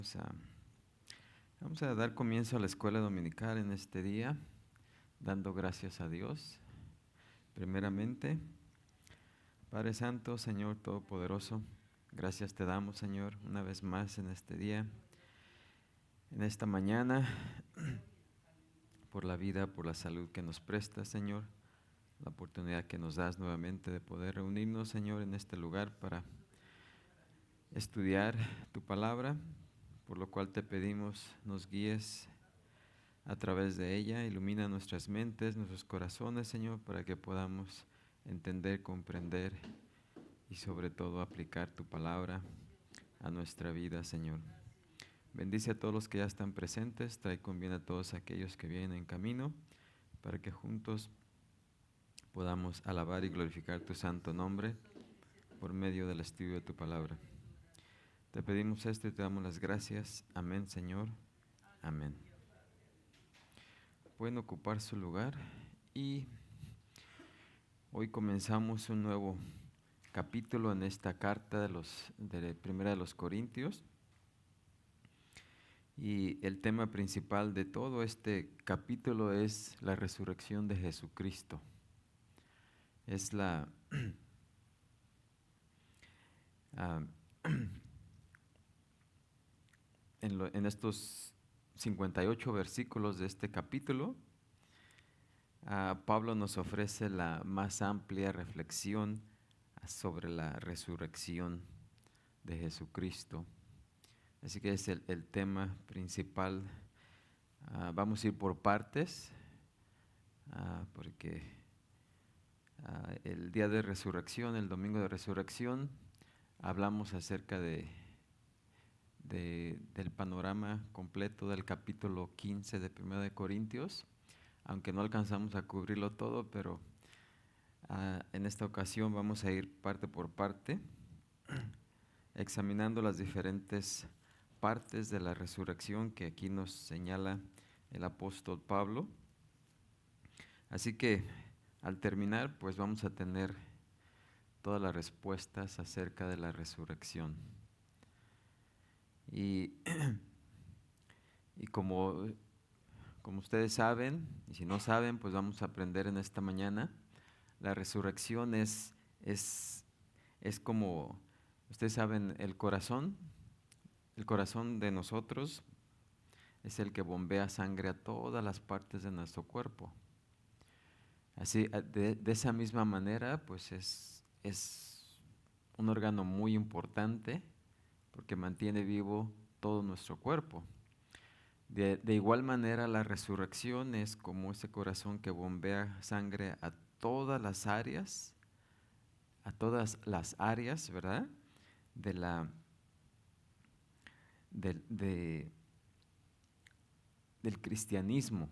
Vamos a, vamos a dar comienzo a la escuela dominical en este día, dando gracias a Dios. Primeramente, Padre Santo, Señor Todopoderoso, gracias te damos, Señor, una vez más en este día, en esta mañana, por la vida, por la salud que nos prestas, Señor, la oportunidad que nos das nuevamente de poder reunirnos, Señor, en este lugar para estudiar tu palabra, por lo cual te pedimos nos guíes a través de ella. Ilumina nuestras mentes, nuestros corazones, Señor, para que podamos entender, comprender y sobre todo aplicar tu palabra a nuestra vida, Señor. Bendice a todos los que ya están presentes, trae con bien a todos aquellos que vienen en camino, para que juntos podamos alabar y glorificar tu santo nombre por medio del estudio de tu palabra. Te pedimos esto y te damos las gracias. Amén, Señor. Amén. Pueden ocupar su lugar y hoy comenzamos un nuevo capítulo en esta carta de Primera de los Corintios. Y el tema principal de todo este capítulo es la resurrección de Jesucristo. Es ah, en estos 58 versículos de este capítulo, Pablo nos ofrece la más amplia reflexión sobre la resurrección de Jesucristo. Así que es el tema principal. Vamos a ir por partes, porque el día de resurrección, el domingo de resurrección, hablamos acerca del panorama completo del capítulo 15 de 1 de Corintios, aunque no alcanzamos a cubrirlo todo, pero en esta ocasión vamos a ir parte por parte, examinando las diferentes partes de la resurrección que aquí nos señala el apóstol Pablo. Así que al terminar, pues vamos a tener todas las respuestas acerca de la resurrección. Y como ustedes saben, y si no saben, pues vamos a aprender en esta mañana. La resurrección es como, ustedes saben, el corazón de nosotros es el que bombea sangre a todas las partes de nuestro cuerpo. Así, de esa misma manera, pues es un órgano muy importante porque mantiene vivo todo nuestro cuerpo. De igual manera, la resurrección es como ese corazón que bombea sangre a todas las áreas, ¿verdad? Del cristianismo,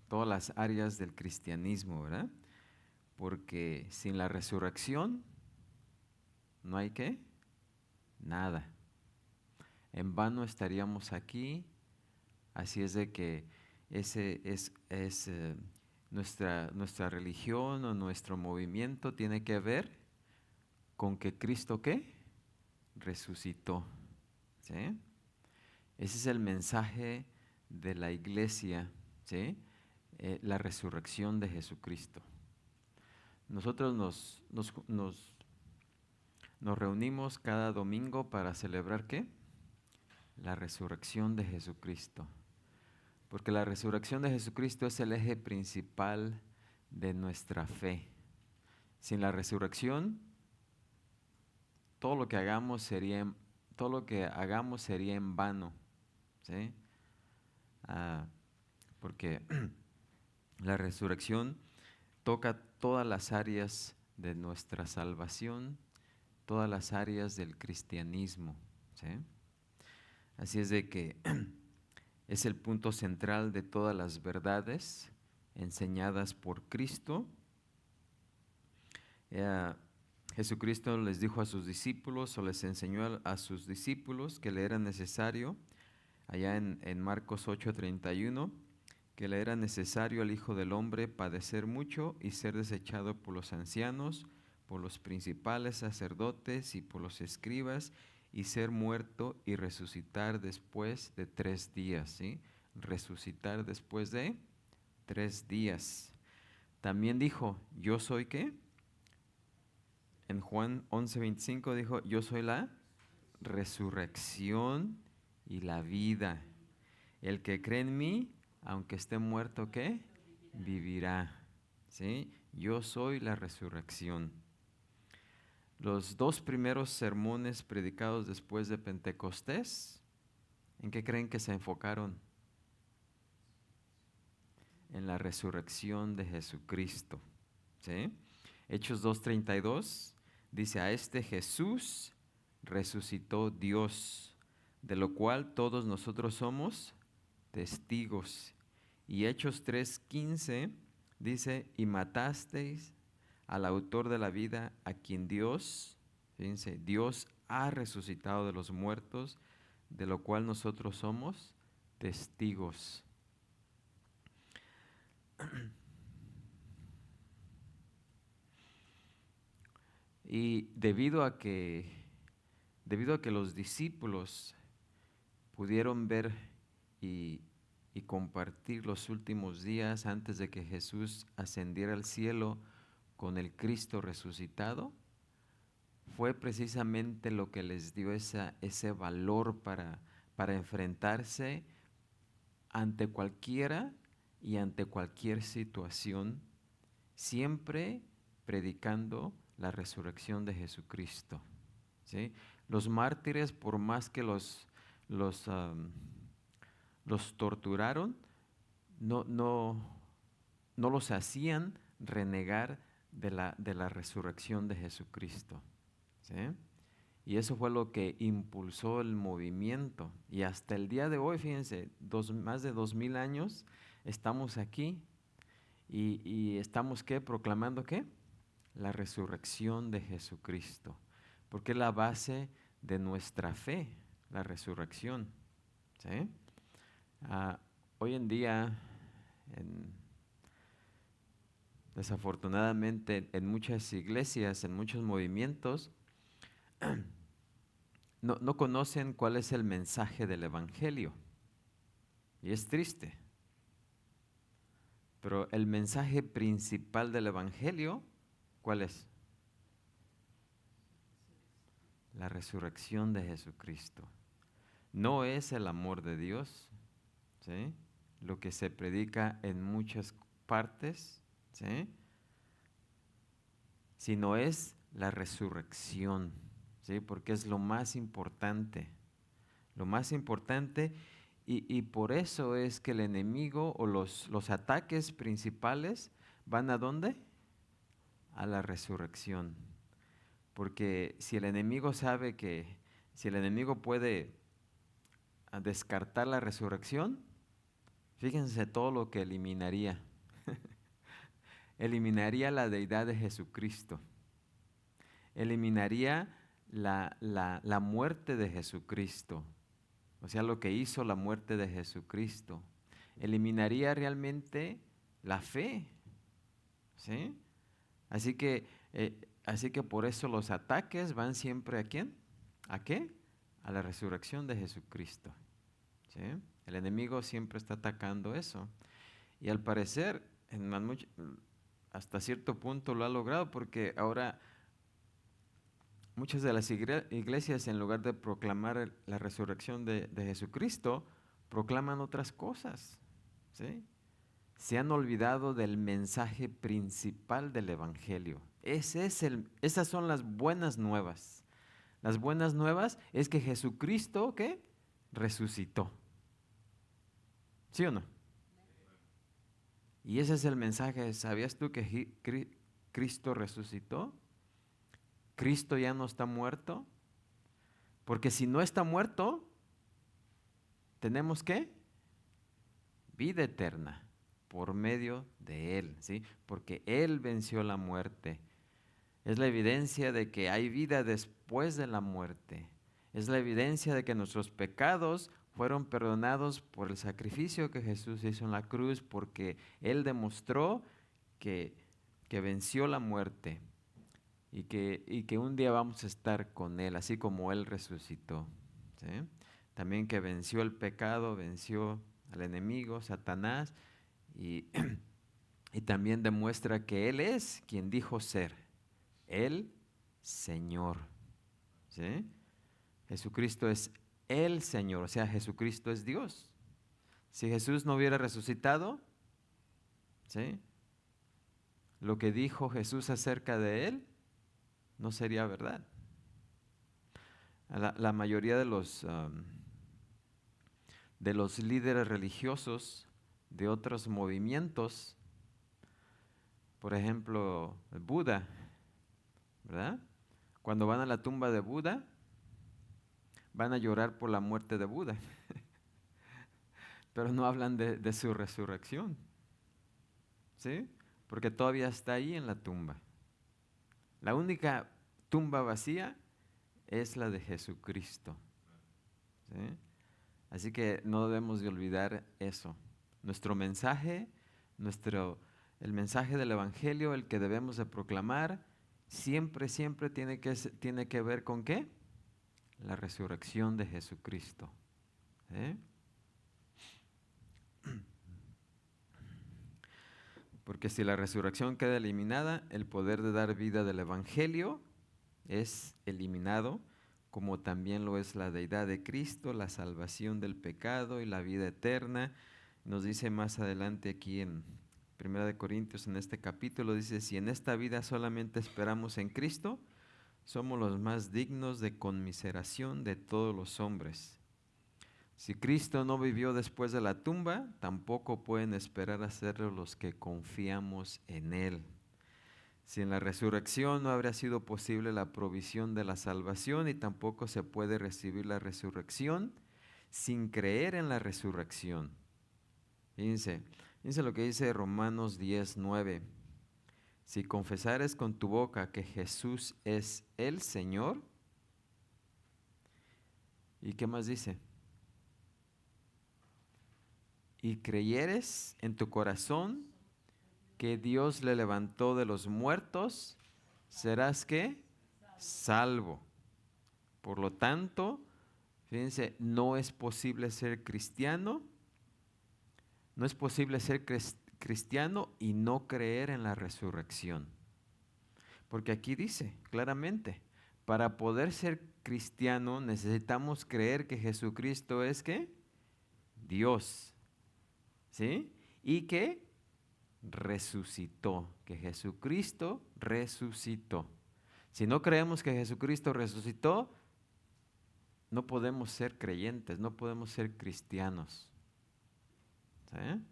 todas las áreas del cristianismo, ¿verdad? Porque sin la resurrección no hay ¿qué? Nada. En vano estaríamos aquí. Así es de que ese es nuestra religión o nuestro movimiento tiene que ver con que Cristo ¿qué? Resucitó. ¿Sí? Ese es el mensaje de la iglesia, ¿sí? La resurrección de Jesucristo. Nosotros nos reunimos cada domingo para celebrar ¿qué? La resurrección de Jesucristo. Porque la resurrección de Jesucristo es el eje principal de nuestra fe. Sin la resurrección, todo lo que hagamos sería en vano, ¿sí? Porque la resurrección toca todas las áreas de nuestra salvación, todas las áreas del cristianismo, ¿sí? Así es de que es el punto central de todas las verdades enseñadas por Cristo. Jesucristo les dijo a sus discípulos o les enseñó a sus discípulos que le era necesario, allá en Marcos 8:31, que le era necesario al Hijo del Hombre padecer mucho y ser desechado por los ancianos, por los principales sacerdotes y por los escribas, y ser muerto y resucitar después de 3 días, ¿sí? Resucitar después de 3 días. También dijo, ¿yo soy qué? En Juan 11:25 dijo, yo soy la resurrección y la vida. El que cree en mí, aunque esté muerto, ¿qué? Vivirá. ¿Sí? Yo soy la resurrección. Los 2 primeros sermones predicados después de Pentecostés, ¿en qué creen que se enfocaron? En la resurrección de Jesucristo. ¿Sí? Hechos 2:32 dice, a este Jesús resucitó Dios, de lo cual todos nosotros somos testigos. Y Hechos 3:15 dice, y matasteis al autor de la vida, a quien Dios, fíjense, Dios ha resucitado de los muertos, de lo cual nosotros somos testigos. Y debido a que los discípulos pudieron ver y compartir los últimos días antes de que Jesús ascendiera al cielo con el Cristo resucitado, fue precisamente lo que les dio ese valor para enfrentarse ante cualquiera y ante cualquier situación, siempre predicando la resurrección de Jesucristo. ¿Sí? Los mártires, por más que los torturaron, no los hacían renegar de la resurrección de Jesucristo. ¿Sí? Y eso fue lo que impulsó el movimiento. Y hasta el día de hoy, fíjense, más de 2000 años, estamos aquí y estamos ¿qué? Proclamando ¿qué? La resurrección de Jesucristo. Porque es la base de nuestra fe, la resurrección. ¿Sí? Hoy en día, desafortunadamente, en muchas iglesias, en muchos movimientos, no conocen cuál es el mensaje del Evangelio. Y es triste. Pero el mensaje principal del Evangelio, ¿cuál es? La resurrección de Jesucristo. No es el amor de Dios, ¿sí? Lo que se predica en muchas partes, ¿sí? Sino es la resurrección, ¿sí? Porque es lo más importante. Lo más importante, y por eso es que el enemigo o los ataques principales van ¿a dónde? A la resurrección. Porque si el enemigo si el enemigo puede descartar la resurrección, fíjense todo lo que eliminaría. Eliminaría la deidad de Jesucristo. Eliminaría la muerte de Jesucristo. O sea, lo que hizo la muerte de Jesucristo. Eliminaría realmente la fe. ¿Sí? Así que por eso los ataques van siempre ¿a quién? ¿A qué? A la resurrección de Jesucristo. ¿Sí? El enemigo siempre está atacando eso. Y al parecer, hasta cierto punto lo ha logrado, porque ahora muchas de las iglesias, en lugar de proclamar la resurrección de Jesucristo, proclaman otras cosas. ¿Sí? Se han olvidado del mensaje principal del Evangelio. Esas son las buenas nuevas. Las buenas nuevas es que Jesucristo, ¿qué? Resucitó. ¿Sí o no? Y ese es el mensaje. ¿Sabías tú que Cristo resucitó? Cristo ya no está muerto. Porque si no está muerto, tenemos ¿qué? Vida eterna por medio de Él, ¿sí? Porque Él venció la muerte. Es la evidencia de que hay vida después de la muerte. Es la evidencia de que nuestros pecados fueron perdonados por el sacrificio que Jesús hizo en la cruz, porque Él demostró que venció la muerte. y que un día vamos a estar con Él, así como Él resucitó. ¿Sí? También que venció el pecado, venció al enemigo, Satanás, y, y también demuestra que Él es quien dijo ser, el Señor. ¿Sí? Jesucristo es el Señor, o sea, Jesucristo es Dios. Si Jesús no hubiera resucitado, ¿sí?, lo que dijo Jesús acerca de Él no sería verdad. La mayoría de los líderes religiosos de otros movimientos, por ejemplo, Buda, ¿verdad? Cuando van a la tumba de Buda, van a llorar por la muerte de Buda, pero no hablan de su resurrección, ¿sí? Porque todavía está ahí en la tumba. La única tumba vacía es la de Jesucristo, ¿sí? Así que no debemos de olvidar eso. Nuestro mensaje, el mensaje del Evangelio, el que debemos de proclamar, siempre, siempre tiene que ver con ¿qué? La resurrección de Jesucristo. ¿Eh? Porque si la resurrección queda eliminada, el poder de dar vida del Evangelio es eliminado, como también lo es la deidad de Cristo, la salvación del pecado y la vida eterna. Nos dice más adelante aquí en 1 Corintios, en este capítulo, dice, si en esta vida solamente esperamos en Cristo, somos los más dignos de conmiseración de todos los hombres. Si Cristo no vivió después de la tumba, tampoco pueden esperar hacerlo los que confiamos en Él. Si en la resurrección no habría sido posible la provisión de la salvación y tampoco se puede recibir la resurrección sin creer en la resurrección. Fíjense lo que dice Romanos 10:9. Si confesares con tu boca que Jesús es el Señor, ¿y qué más dice? Y creyeres en tu corazón que Dios le levantó de los muertos, serás ¿qué? Salvo. Por lo tanto, fíjense, no es posible ser cristiano, no es posible ser cristiano y no creer en la resurrección. Porque aquí dice claramente, para poder ser cristiano necesitamos creer que Jesucristo es ¿qué? Dios, ¿sí? Y que resucitó, que Jesucristo resucitó. Si no creemos que Jesucristo resucitó, no podemos ser creyentes, no podemos ser cristianos. ¿Sí?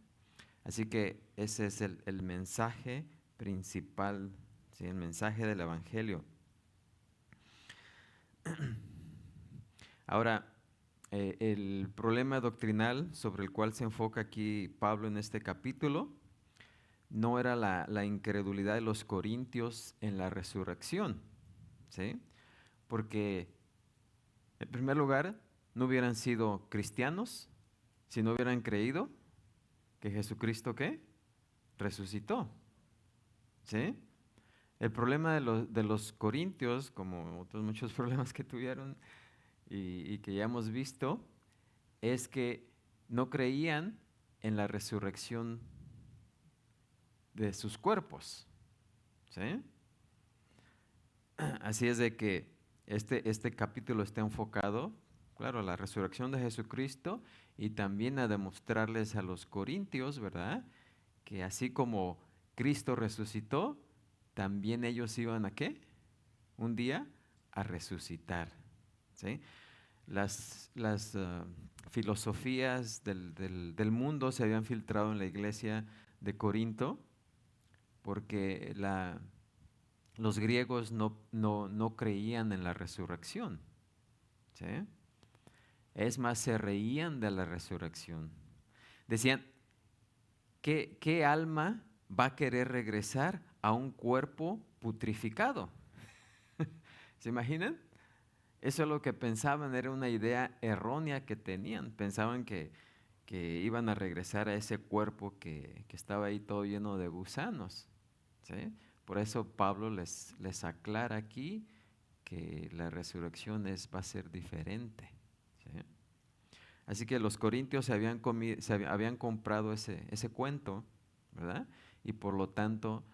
Así que ese es el mensaje principal, ¿sí?, el mensaje del Evangelio. Ahora, el problema doctrinal sobre el cual se enfoca aquí Pablo en este capítulo no era la incredulidad de los corintios en la resurrección, ¿sí? Porque, en primer lugar, no hubieran sido cristianos si no hubieran creído que Jesucristo, ¿qué? Resucitó, ¿sí? El problema de los corintios, como otros muchos problemas que tuvieron y que ya hemos visto, es que no creían en la resurrección de sus cuerpos, ¿sí? Así es de que este capítulo está enfocado, claro, a la resurrección de Jesucristo y también a demostrarles a los corintios, ¿verdad?, que así como Cristo resucitó, también ellos iban a ¿qué? Un día a resucitar, ¿sí? Las filosofías del mundo se habían filtrado en la iglesia de Corinto porque los griegos no creían en la resurrección, ¿sí? Es más, se reían de la resurrección. Decían, ¿qué alma va a querer regresar a un cuerpo putrificado? ¿Se imaginan? Eso es lo que pensaban, era una idea errónea que tenían. Pensaban que iban a regresar a ese cuerpo que estaba ahí todo lleno de gusanos, ¿sí? Por eso Pablo les aclara aquí que la resurrección va a ser diferente. ¿Sí? Así que los corintios habían comprado ese cuento, ¿verdad? Y por lo tanto,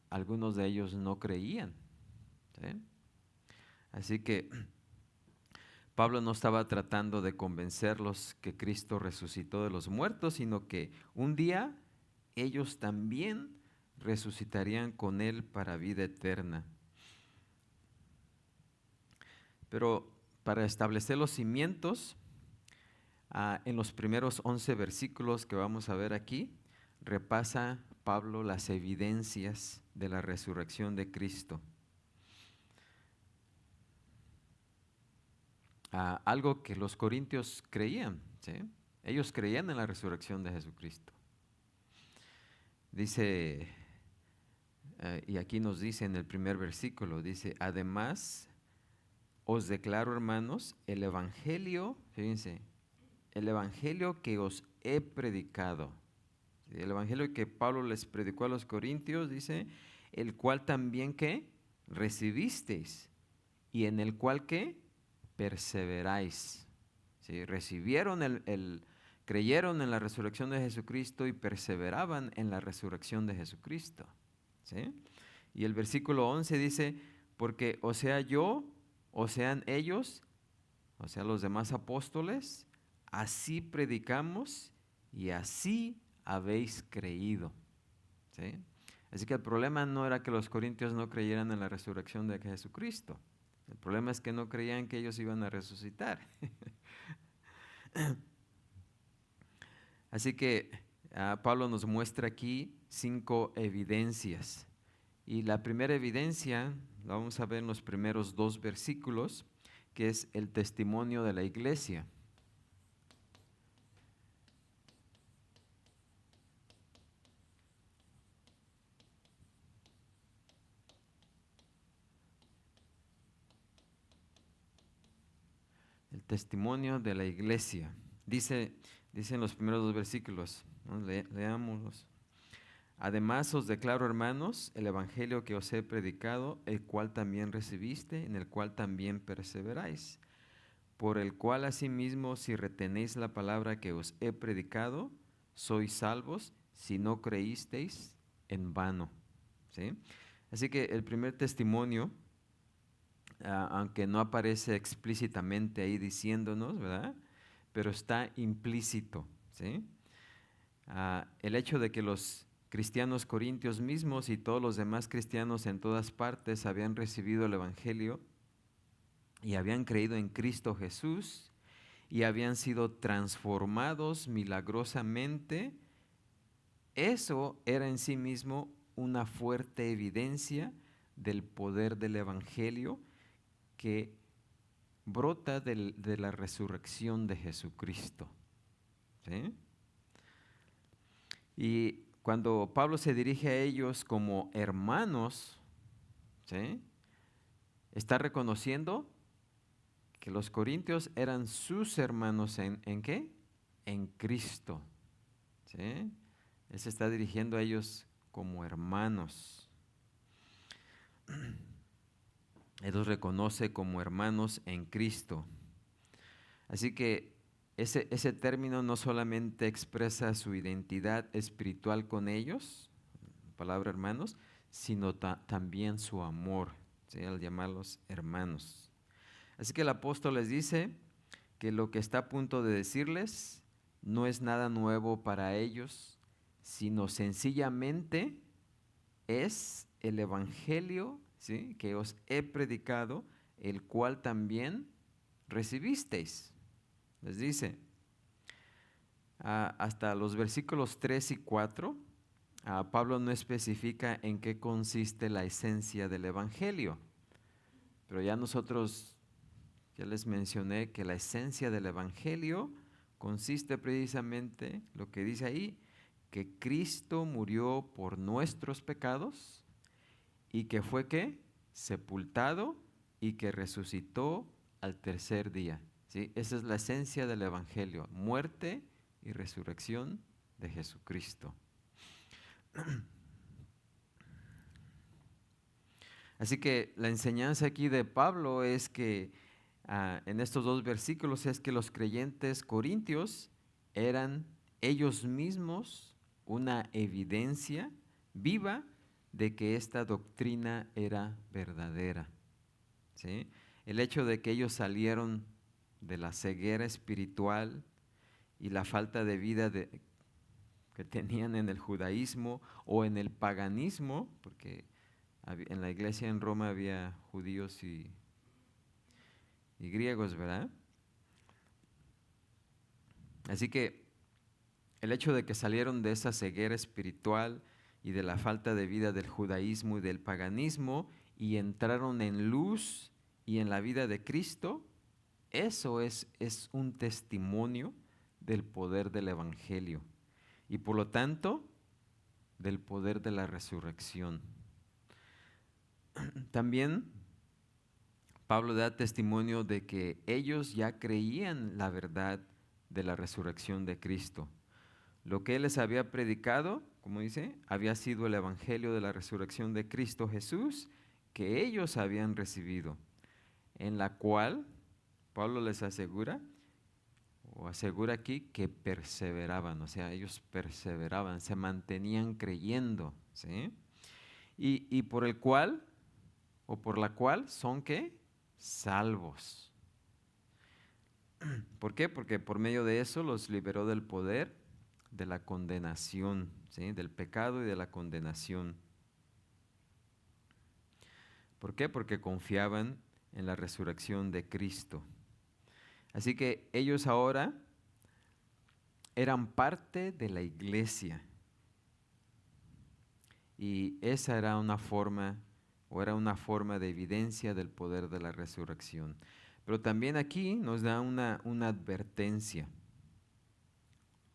algunos de ellos no creían. ¿Sí? Así que Pablo no estaba tratando de convencerlos que Cristo resucitó de los muertos, sino que un día ellos también resucitarían con Él para vida eterna. Pero para establecer los cimientos, en los primeros 11 versículos que vamos a ver aquí, repasa Pablo las evidencias de la resurrección de Cristo. Algo que los corintios creían, ¿sí? Ellos creían en la resurrección de Jesucristo. Dice, y aquí nos dice en el primer versículo, dice, además os declaro, hermanos, el evangelio, fíjense, el evangelio que os he predicado. El evangelio que Pablo les predicó a los corintios, dice, el cual también que recibisteis y en el cual que perseveráis. ¿Sí? Creyeron en la resurrección de Jesucristo y perseveraban en la resurrección de Jesucristo. ¿Sí? Y el versículo 11 dice, porque o sea yo, o sean ellos, o sea los demás apóstoles, así predicamos y así habéis creído. ¿Sí? Así que el problema no era que los corintios no creyeran en la resurrección de Jesucristo. El problema es que no creían que ellos iban a resucitar. Así que Pablo nos muestra aquí 5 evidencias. Y la primera evidencia la vamos a ver en los primeros 2 versículos, que es el testimonio de la iglesia. El testimonio de la iglesia. Dice en los primeros 2 versículos, ¿no? Leámoslos. Además os declaro, hermanos, el evangelio que os he predicado, el cual también recibiste, en el cual también perseveráis, por el cual asimismo, si retenéis la palabra que os he predicado, sois salvos, si no creísteis en vano. ¿Sí? Así que el primer testimonio, aunque no aparece explícitamente ahí diciéndonos, ¿verdad? Pero está implícito, ¿sí? El hecho de que los cristianos corintios mismos y todos los demás cristianos en todas partes habían recibido el evangelio y habían creído en Cristo Jesús y habían sido transformados milagrosamente, eso era en sí mismo una fuerte evidencia del poder del evangelio que brota de la resurrección de Jesucristo. ¿Sí? Y cuando Pablo se dirige a ellos como hermanos, ¿sí? Está reconociendo que los corintios eran sus hermanos ¿en qué? En Cristo. ¿Sí? Él se está dirigiendo a ellos como hermanos. Él los reconoce como hermanos en Cristo. Así que ese término no solamente expresa su identidad espiritual con ellos, palabra hermanos, sino también su amor, ¿sí? Al llamarlos hermanos. Así que el apóstol les dice que lo que está a punto de decirles no es nada nuevo para ellos, sino sencillamente es el evangelio, ¿sí? Que os he predicado, el cual también recibisteis. Les dice, hasta los versículos 3 y 4, Pablo no especifica en qué consiste la esencia del evangelio, pero ya les mencioné que la esencia del evangelio consiste precisamente, lo que dice ahí, que Cristo murió por nuestros pecados y que fue ¿qué? Sepultado y que resucitó al tercer día. ¿Sí? Esa es la esencia del evangelio, muerte y resurrección de Jesucristo. Así que la enseñanza aquí de Pablo es que en estos dos versículos es que los creyentes corintios eran ellos mismos una evidencia viva de que esta doctrina era verdadera. ¿Sí? El hecho de que ellos salieron de la ceguera espiritual y la falta de vida que tenían en el judaísmo o en el paganismo, porque en la iglesia en Roma había judíos y griegos, ¿verdad? Así que el hecho de que salieron de esa ceguera espiritual y de la falta de vida del judaísmo y del paganismo y entraron en luz y en la vida de Cristo, eso es un testimonio del poder del Evangelio y por lo tanto del poder de la resurrección. También Pablo da testimonio de que ellos ya creían la verdad de la resurrección de Cristo. Lo que él les había predicado, como dice, había sido el evangelio de la resurrección de Cristo Jesús que ellos habían recibido, en la cual Pablo les asegura, o asegura aquí, que perseveraban, o sea, ellos perseveraban, se mantenían creyendo, ¿sí? Y por el cual, o por la cual, son ¿qué? Salvos. ¿Por qué? Porque por medio de eso los liberó del poder de la condenación, ¿sí? Del pecado y de la condenación. ¿Por qué? Porque confiaban en la resurrección de Cristo. Así que ellos ahora eran parte de la iglesia. Y esa era una forma, o era una forma de evidencia del poder de la resurrección. Pero también aquí nos da una advertencia.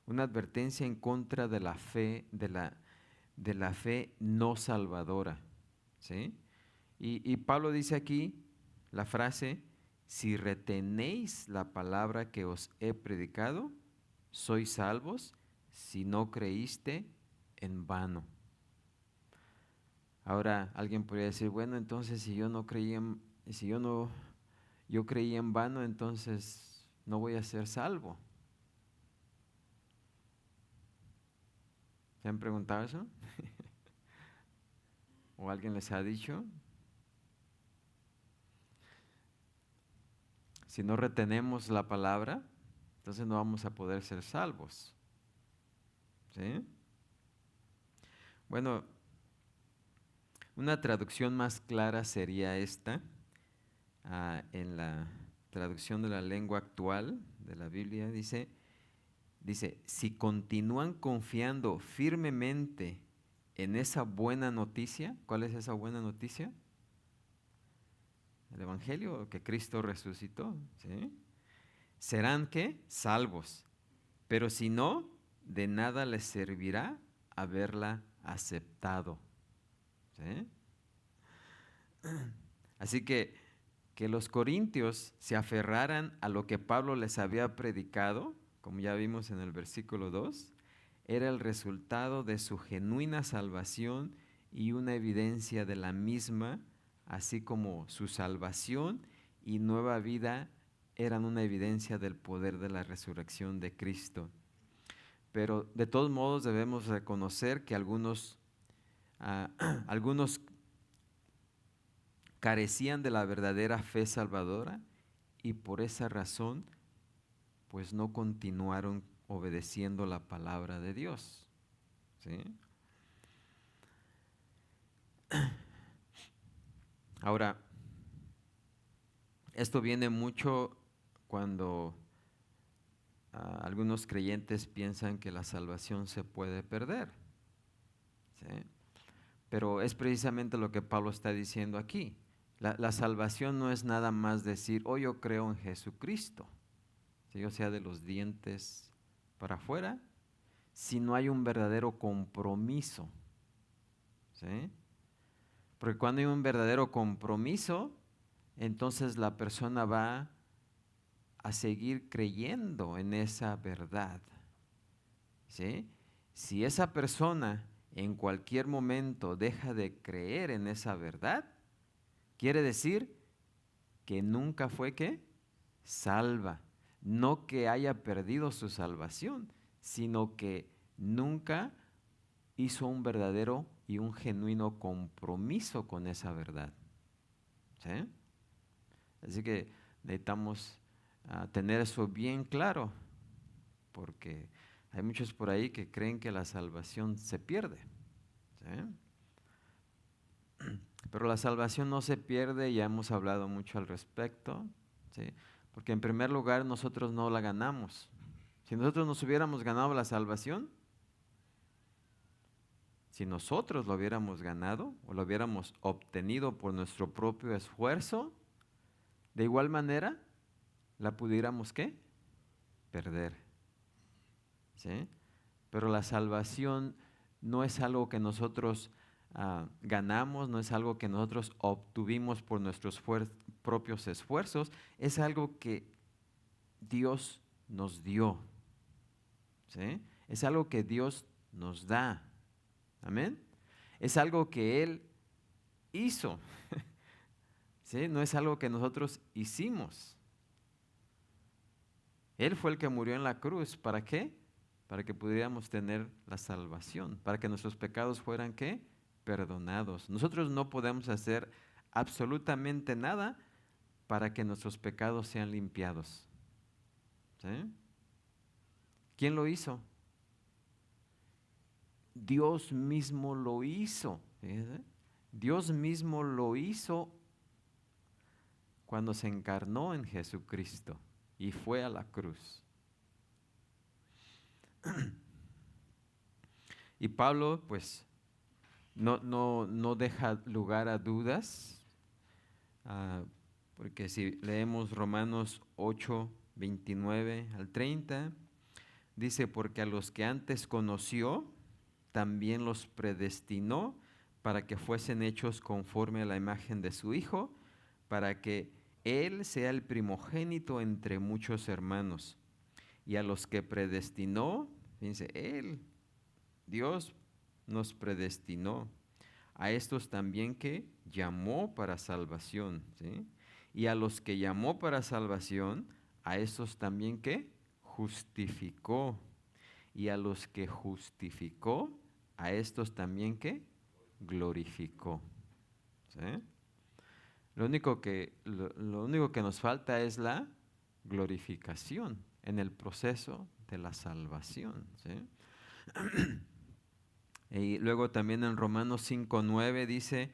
Una advertencia en contra de la fe, de la fe no salvadora. ¿Sí? Y Pablo dice aquí la frase, si retenéis la palabra que os he predicado, sois salvos si no creíste en vano. Ahora alguien podría decir, bueno, entonces si yo no creí si yo creí en vano, entonces no voy a ser salvo. ¿Se han preguntado eso? ¿O alguien les ha dicho? Si no retenemos la palabra, entonces no vamos a poder ser salvos. ¿Sí? Bueno, una traducción más clara sería esta, en la traducción de la lengua actual de la Biblia, dice, si continúan confiando firmemente en esa buena noticia, ¿cuál es esa buena noticia? El Evangelio, que Cristo resucitó, ¿sí? Serán ¿qué? Salvos. Pero si no, de nada les servirá haberla aceptado. ¿Sí? Así que los corintios se aferraran a lo que Pablo les había predicado, como ya vimos en el versículo 2, era el resultado de su genuina salvación y una evidencia de la misma, así como su salvación y nueva vida eran una evidencia del poder de la resurrección de Cristo. Pero de todos modos debemos reconocer que algunos carecían de la verdadera fe salvadora y por esa razón pues no continuaron obedeciendo la palabra de Dios. ¿Sí? Ahora, esto viene mucho cuando algunos creyentes piensan que la salvación se puede perder. ¿Sí? Pero es precisamente lo que Pablo está diciendo aquí. La salvación no es nada más decir, oh, yo creo en Jesucristo, ¿sí? O sea, de los dientes para afuera, si no hay un verdadero compromiso. ¿Sí? Porque cuando hay un verdadero compromiso, entonces la persona va a seguir creyendo en esa verdad. ¿Sí? Si esa persona en cualquier momento deja de creer en esa verdad, Quiere decir que nunca fue ¿qué? Salva. No que haya perdido su salvación, sino que nunca hizo un verdadero y un genuino compromiso con esa verdad. ¿Sí? Así que necesitamos tener eso bien claro, porque hay muchos por ahí que creen que la salvación se pierde. ¿Sí? Pero la salvación no se pierde, ya hemos hablado mucho al respecto, ¿sí? Porque en primer lugar nosotros no la ganamos. Si nosotros nos hubiéramos ganado la salvación, si nosotros lo hubiéramos ganado o lo hubiéramos obtenido por nuestro propio esfuerzo, de igual manera la pudiéramos ¿qué? Perder. ¿Sí? Pero la salvación no es algo que nosotros ganamos, no es algo que nosotros obtuvimos por nuestros propios esfuerzos, es algo que Dios nos dio. ¿Sí? Es algo que Dios nos da. Amén. Es algo que Él hizo. ¿Sí? No es algo que nosotros hicimos. Él fue el que murió en la cruz. ¿Para qué? Para que pudiéramos tener la salvación, para que nuestros pecados fueran ¿qué? Perdonados. Nosotros no podemos hacer absolutamente nada para que nuestros pecados sean limpiados. ¿Sí? ¿Quién lo hizo? Dios mismo lo hizo. ¿Fíjese? Dios mismo lo hizo cuando se encarnó en Jesucristo y fue a la cruz. Y Pablo, pues, no deja lugar a dudas, porque si leemos Romanos 8, 29 al 30, dice, porque a los que antes conoció, también los predestinó para que fuesen hechos conforme a la imagen de su Hijo, para que Él sea el primogénito entre muchos hermanos. Y a los que predestinó, fíjense, Él, Dios nos predestinó. A estos también que llamó para salvación, ¿sí? Y a los que llamó para salvación, a estos también que justificó. Y a los que justificó, a estos también que glorificó. ¿Sí? Lo único que nos falta es la glorificación en el proceso de la salvación. ¿Sí? Y luego también en Romanos 5:9 dice,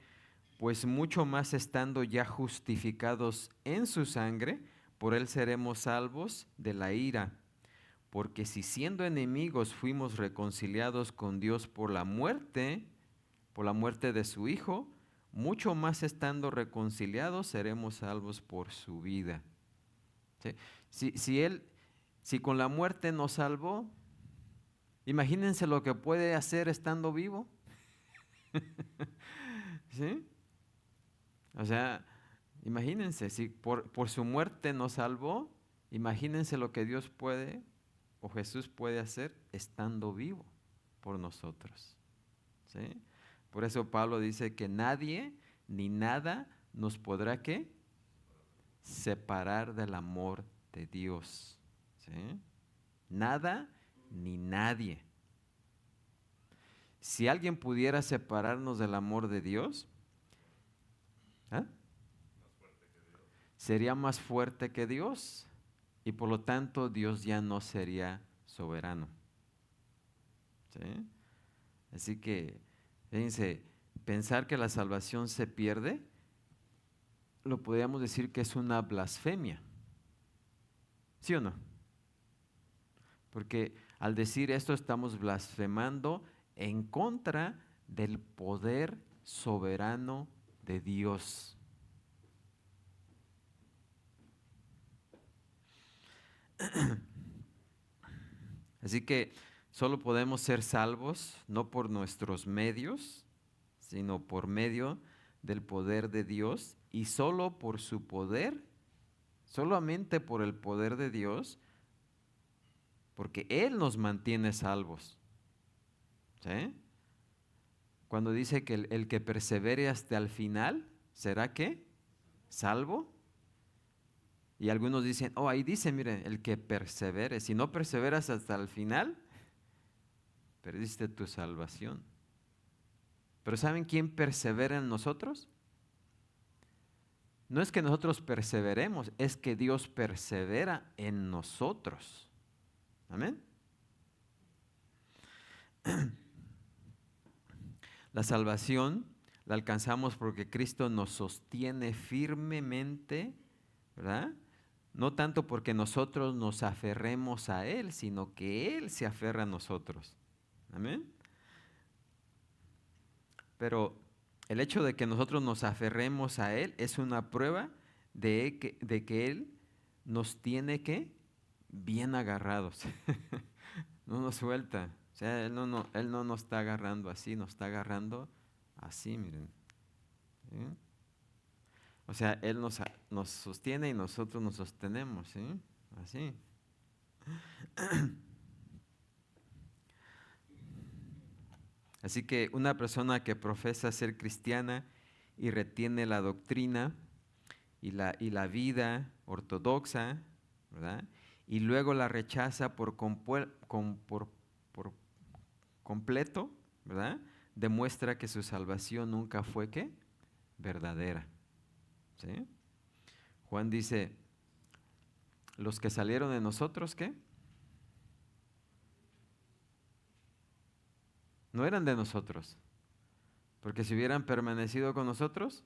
pues mucho más estando ya justificados en su sangre, por él seremos salvos de la ira. Porque si siendo enemigos fuimos reconciliados con Dios por la muerte de su Hijo, mucho más estando reconciliados seremos salvos por su vida. ¿Sí? Si con la muerte nos salvó, imagínense lo que puede hacer estando vivo. ¿Sí? O sea, imagínense, si por su muerte nos salvó, imagínense lo que Dios puede o Jesús puede hacer estando vivo por nosotros. ¿Sí? Por eso Pablo dice que nadie ni nada nos podrá ¿qué? Separar del amor de Dios. ¿Sí? Nada ni nadie. Si alguien pudiera separarnos del amor de Dios, sería más fuerte que Dios y por lo tanto Dios ya no sería soberano. ¿Sí? Así que, fíjense, pensar que la salvación se pierde, lo podríamos decir que es una blasfemia. ¿Sí o no? Porque al decir esto estamos blasfemando en contra del poder soberano de Dios. Así que solo podemos ser salvos no por nuestros medios, sino por medio del poder de Dios y solo por su poder, solamente por el poder de Dios, porque Él nos mantiene salvos. ¿Sí? Cuando dice que el que persevere hasta el final, ¿será qué? salvo. Y algunos dicen, ahí dice, miren, el que persevere. Si no perseveras hasta el final, perdiste tu salvación. Pero ¿saben quién persevera en nosotros? No es que nosotros perseveremos, es que Dios persevera en nosotros. Amén. La salvación la alcanzamos porque Cristo nos sostiene firmemente, ¿verdad? No tanto porque nosotros nos aferremos a Él, sino que Él se aferra a nosotros. Amén. Pero el hecho de que nosotros nos aferremos a Él es una prueba de que Él nos tiene que bien agarrados. No nos suelta. O sea, Él no nos está agarrando así, nos está agarrando así, miren. ¿Sí? O sea, Él nos sostiene y nosotros nos sostenemos, ¿sí? Así. Así que una persona que profesa ser cristiana y retiene la doctrina y la vida ortodoxa, ¿verdad? Y luego la rechaza por completo, ¿verdad? Demuestra que su salvación nunca fue, ¿qué? Verdadera. ¿Sí? Juan dice, los que salieron de nosotros, ¿qué? No eran de nosotros, porque si hubieran permanecido con nosotros,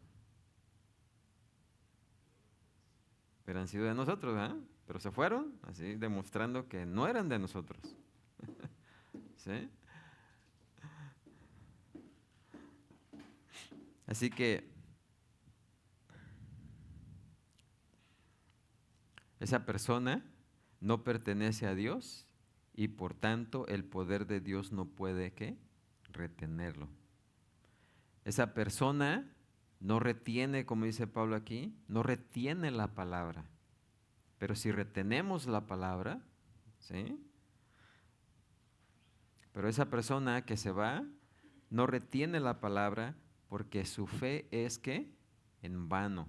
hubieran sido de nosotros, ¿verdad? Pero se fueron, así demostrando que no eran de nosotros. ¿Sí? Así que esa persona no pertenece a Dios y por tanto el poder de Dios no puede, ¿qué? Retenerlo. Esa persona no retiene, como dice Pablo aquí, no retiene la palabra. Pero si retenemos la palabra, ¿sí? Pero esa persona que se va no retiene la palabra porque su fe es que en vano,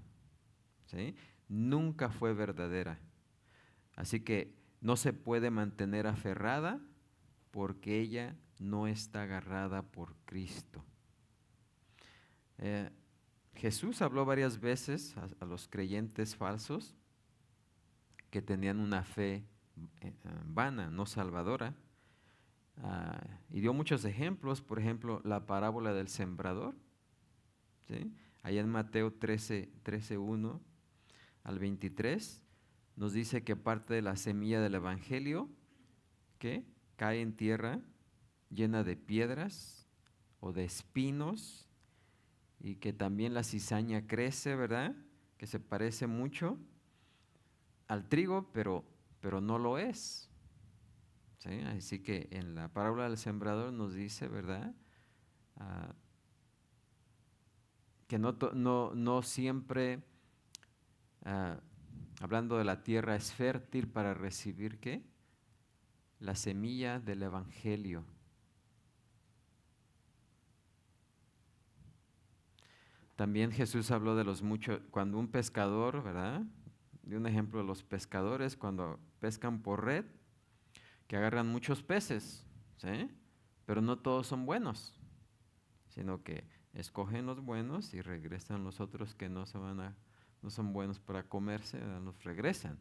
¿sí? Nunca fue verdadera. Así que no se puede mantener aferrada porque ella no está agarrada por Cristo. Jesús habló varias veces a los creyentes falsos que tenían una fe vana, no salvadora. Y dio muchos ejemplos, por ejemplo, la parábola del sembrador, ¿sí? Allá en Mateo 13, 1 al 23, nos dice que parte de la semilla del Evangelio que cae en tierra llena de piedras o de espinos y que también la cizaña crece, ¿verdad? Que se parece mucho al trigo, pero no lo es. ¿Sí? Así que en la parábola del sembrador nos dice, ¿verdad? Que no siempre, hablando de la tierra, es fértil para recibir, ¿qué? La semilla del Evangelio. También Jesús habló de los muchos, cuando un pescador, ¿verdad? De un ejemplo de los pescadores, cuando pescan por red, que agarran muchos peces, ¿sí? Pero no todos son buenos, sino que escogen los buenos y regresan los otros que no son buenos para comerse, los regresan.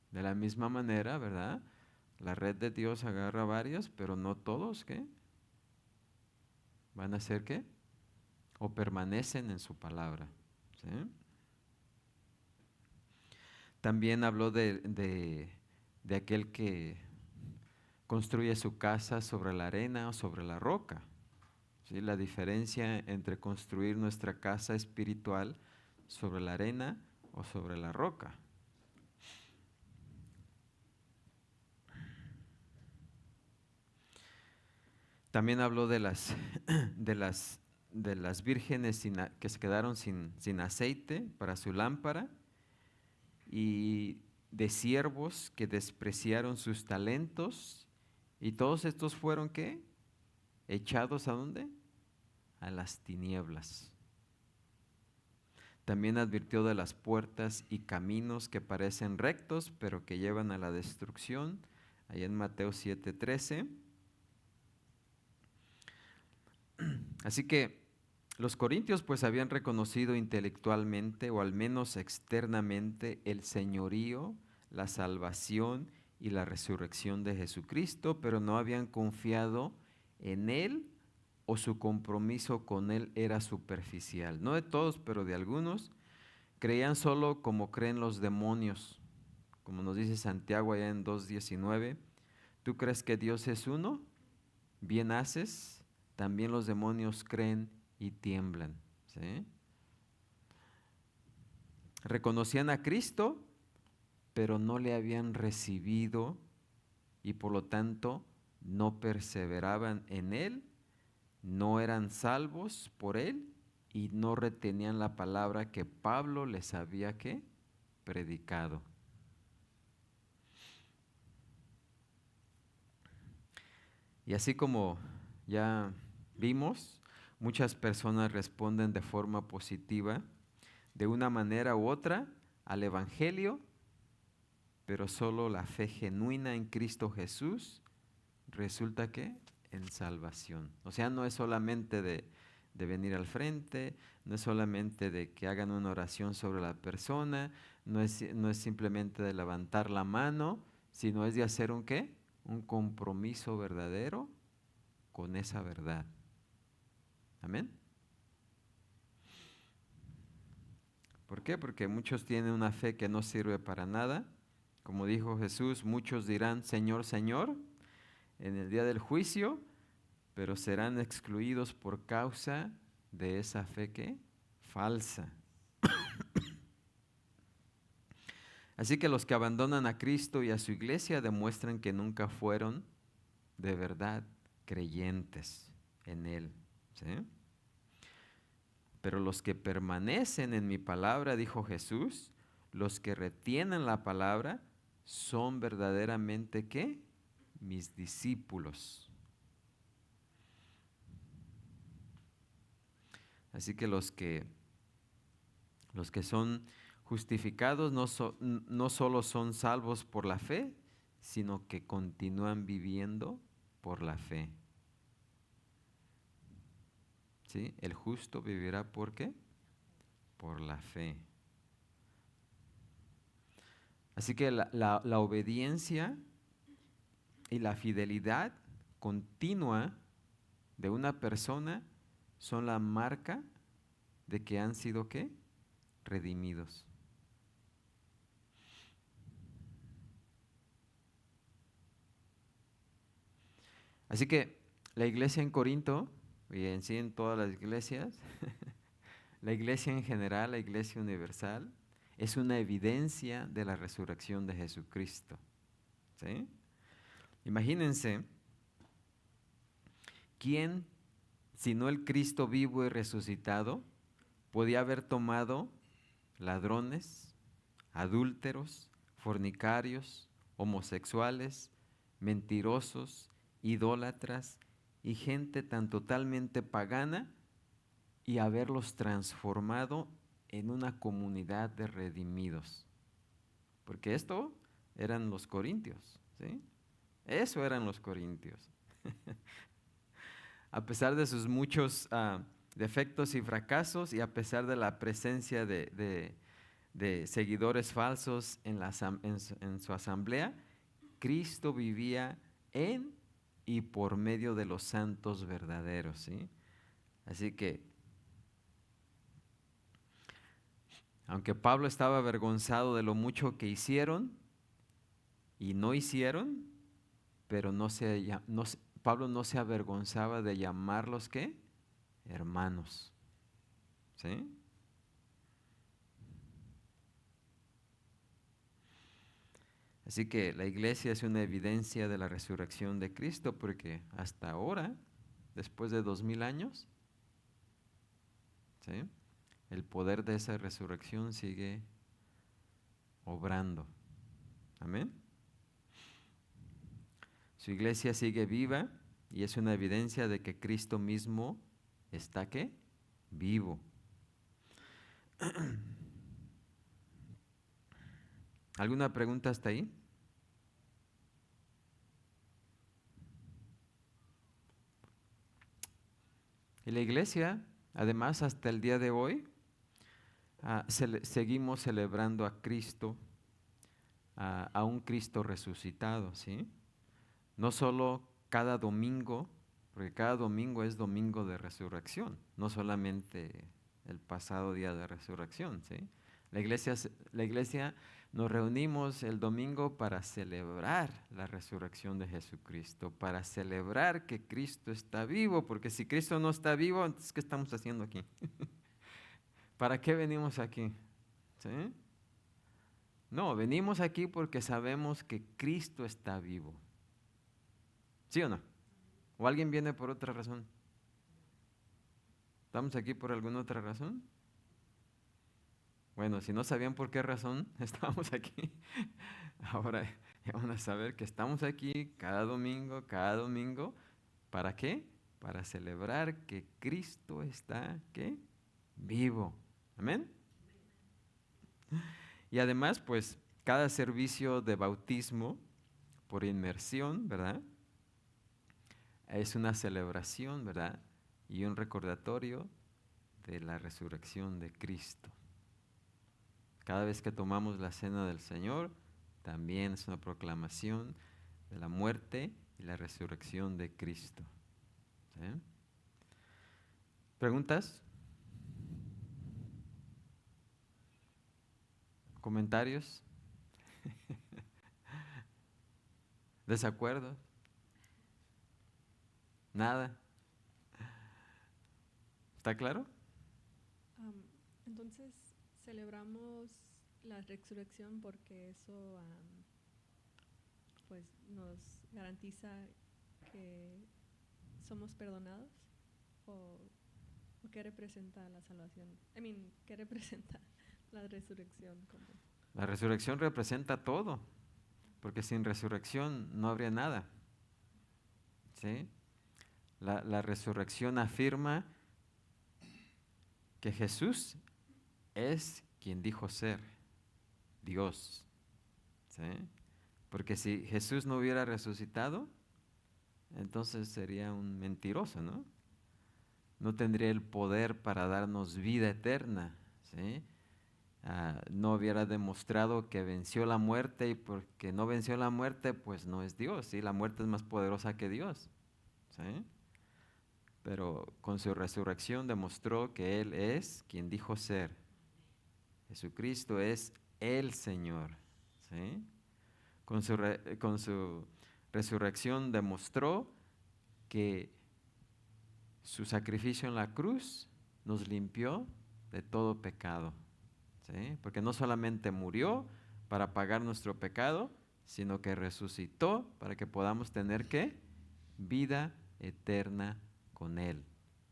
De la misma manera, ¿verdad? La red de Dios agarra varios, pero no todos, ¿qué? Van a ser, ¿qué? O permanecen en su palabra, ¿sí? También habló de aquel que construye su casa sobre la arena o sobre la roca. ¿Sí? La diferencia entre construir nuestra casa espiritual sobre la arena o sobre la roca. También habló de las, de las vírgenes que se quedaron sin aceite para su lámpara y de siervos que despreciaron sus talentos y todos estos fueron ¿qué? Echados ¿a dónde? A las tinieblas. También advirtió de las puertas y caminos que parecen rectos, pero que llevan a la destrucción, ahí en Mateo 7:13. Así que los corintios pues habían reconocido intelectualmente o al menos externamente el señorío, la salvación y la resurrección de Jesucristo, pero no habían confiado en Él o su compromiso con Él era superficial. No de todos, pero de algunos. Creían solo como creen los demonios, como nos dice Santiago allá en 2:19. ¿Tú crees que Dios es uno? Bien haces. También los demonios creen y tiemblan. ¿Sí? Reconocían a Cristo, pero no le habían recibido y por lo tanto no perseveraban en Él, no eran salvos por Él y no retenían la palabra que Pablo les había ¿qué? Predicado. Y así como ya vimos, muchas personas responden de forma positiva, de una manera u otra, al Evangelio, pero solo la fe genuina en Cristo Jesús resulta que en salvación. O sea, no es solamente de venir al frente, no es solamente de que hagan una oración sobre la persona, no es simplemente de levantar la mano, sino es de hacer un ¿qué? Un compromiso verdadero con esa verdad. Amén. ¿Por qué? Porque muchos tienen una fe que no sirve para nada. Como dijo Jesús, muchos dirán, Señor, Señor, en el día del juicio, pero serán excluidos por causa de esa fe que falsa. Así que los que abandonan a Cristo y a su iglesia demuestran que nunca fueron de verdad creyentes en Él. ¿Sí? Pero los que permanecen en mi palabra, dijo Jesús, los que retienen la palabra, son verdaderamente ¿qué? Mis discípulos. Así que los que son justificados no solo son salvos por la fe, sino que continúan viviendo por la fe. ¿Sí? El justo vivirá ¿por qué? Por la fe. Así que la obediencia y la fidelidad continua de una persona son la marca de que han sido ¿qué? Redimidos. Así que la iglesia en Corinto, y en sí en todas las iglesias, la iglesia en general, la iglesia universal, es una evidencia de la resurrección de Jesucristo. ¿Sí? Imagínense, ¿quién, si no el Cristo vivo y resucitado, podía haber tomado ladrones, adúlteros, fornicarios, homosexuales, mentirosos, idólatras y gente tan totalmente pagana y haberlos transformado en una comunidad de redimidos? Porque esto eran los corintios, ¿sí? Eso eran los corintios. A pesar de sus muchos defectos y fracasos y a pesar de la presencia de seguidores falsos en su asamblea, Cristo vivía en y por medio de los santos verdaderos, ¿sí? Así que, aunque Pablo estaba avergonzado de lo mucho que hicieron y no hicieron, pero Pablo no se avergonzaba de llamarlos ¿qué? Hermanos, ¿sí? Así que la iglesia es una evidencia de la resurrección de Cristo porque hasta ahora, después de 2000 años, ¿sí? El poder de esa resurrección sigue obrando. Amén. Su iglesia sigue viva y es una evidencia de que Cristo mismo está ¿qué? Vivo. ¿Alguna pregunta hasta ahí? Y la iglesia, además, hasta el día de hoy, seguimos celebrando a Cristo, a un Cristo resucitado, ¿sí? No solo cada domingo, porque cada domingo es domingo de resurrección, no solamente el pasado día de resurrección, ¿sí? La iglesia nos reunimos el domingo para celebrar la resurrección de Jesucristo, para celebrar que Cristo está vivo, porque si Cristo no está vivo, entonces ¿qué estamos haciendo aquí? ¿Para qué venimos aquí? ¿Sí? No, venimos aquí porque sabemos que Cristo está vivo. ¿Sí o no? ¿O alguien viene por otra razón? ¿Estamos aquí por alguna otra razón? Bueno, si no sabían por qué razón estamos aquí, ahora ya van a saber que estamos aquí cada domingo, ¿para qué? Para celebrar que Cristo está, ¿qué? Vivo. Amén. Y además, pues, cada servicio de bautismo por inmersión, ¿verdad? Es una celebración, ¿verdad? Y un recordatorio de la resurrección de Cristo. Cada vez que tomamos la cena del Señor, también es una proclamación de la muerte y la resurrección de Cristo. ¿Sí? ¿Preguntas? ¿Comentarios? ¿Desacuerdos? ¿Nada? ¿Está claro? Entonces, celebramos la resurrección porque eso pues nos garantiza que somos perdonados o qué representa la salvación. ¿Qué representa la resurrección? La resurrección representa todo, porque sin resurrección no habría nada. ¿Sí? La resurrección afirma que Jesús es quien dijo ser, Dios. ¿Sí? Porque si Jesús no hubiera resucitado, entonces sería un mentiroso, ¿no? No tendría el poder para darnos vida eterna, ¿sí? No hubiera demostrado que venció la muerte y porque no venció la muerte, pues no es Dios, ¿sí? La muerte es más poderosa que Dios, ¿sí? Pero con su resurrección demostró que Él es quien dijo ser. Jesucristo es el Señor, ¿sí? Con su resurrección demostró que su sacrificio en la cruz nos limpió de todo pecado, ¿sí? Porque no solamente murió para pagar nuestro pecado, sino que resucitó para que podamos tener ¿qué? Vida eterna con Él.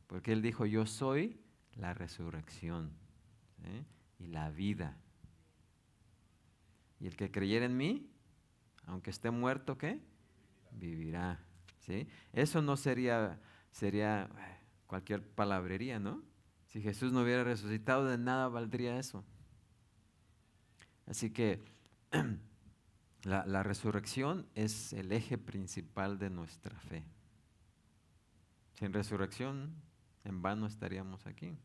Porque Él dijo, yo soy la resurrección, ¿sí? Y la vida. Y el que creyera en mí, aunque esté muerto, ¿qué? Vivirá, ¿sí? Eso no sería cualquier palabrería, ¿no? Si Jesús no hubiera resucitado, de nada valdría eso. Así que la resurrección es el eje principal de nuestra fe. Sin resurrección, en vano estaríamos aquí.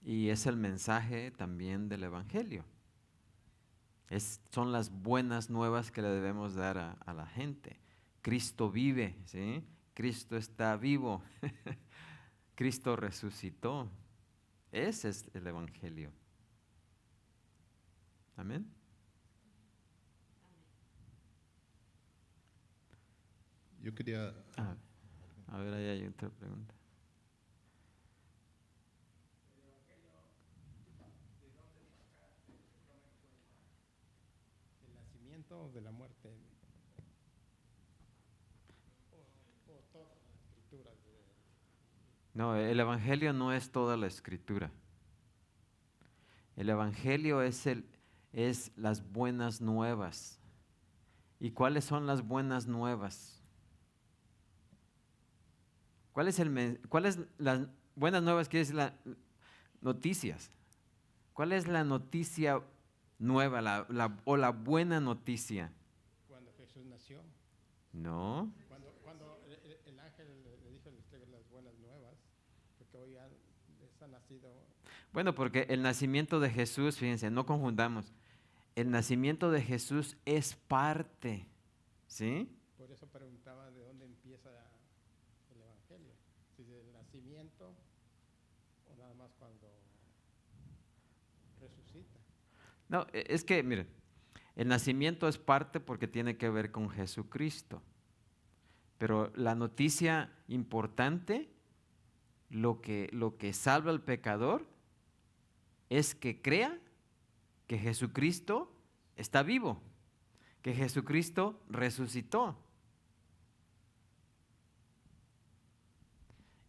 Y es el mensaje también del Evangelio. Son las buenas nuevas que le debemos dar a la gente. Cristo vive, ¿sí? Cristo está vivo. Cristo resucitó. Ese es el Evangelio. Amén. Yo quería... A ver, ahí hay otra pregunta. ¿El nacimiento de la muerte? ¿O todas las escrituras? No, el Evangelio no es toda la Escritura. El Evangelio es las buenas nuevas. ¿Y cuáles son las buenas nuevas? ¿Cuáles las buenas nuevas? Quiere decir noticias. ¿Cuál es la noticia nueva o la buena noticia? Cuando Jesús nació, No. cuando el ángel le dijo las buenas nuevas, porque hoy les ha nacido. Bueno, porque el nacimiento de Jesús, fíjense, no confundamos. El nacimiento de Jesús es parte, ¿sí? Por eso preguntaba de dónde empieza el Evangelio. Si del nacimiento o nada más cuando resucita. No, es que, miren, el nacimiento es parte porque tiene que ver con Jesucristo. Pero la noticia importante, lo que salva al pecador, es que crea que Jesucristo está vivo, que Jesucristo resucitó.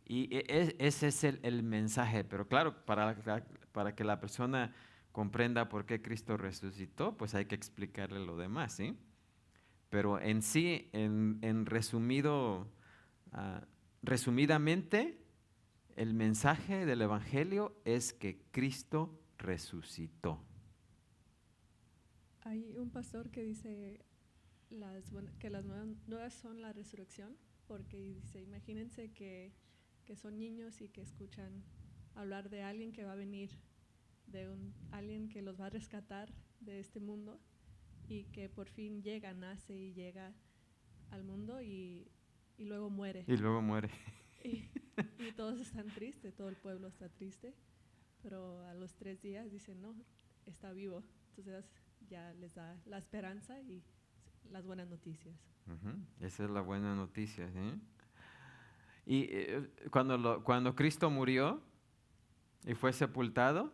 Y ese es el mensaje. Pero claro, para que la persona comprenda por qué Cristo resucitó, pues hay que explicarle lo demás, ¿sí? Pero en sí, en resumidamente, el mensaje del Evangelio es que Cristo resucitó. Hay un pastor que dice que las nuevas son la resurrección, porque dice, imagínense que son niños y que escuchan hablar de alguien que va a venir, alguien que los va a rescatar de este mundo y que por fin nace y llega al mundo y luego muere. Y luego muere. Y todos están tristes, todo el pueblo está triste, pero a los 3 días dicen, no, está vivo. Entonces ya les da la esperanza y las buenas noticias. Esa es la buena noticia, ¿sí? Y cuando Cristo murió y fue sepultado,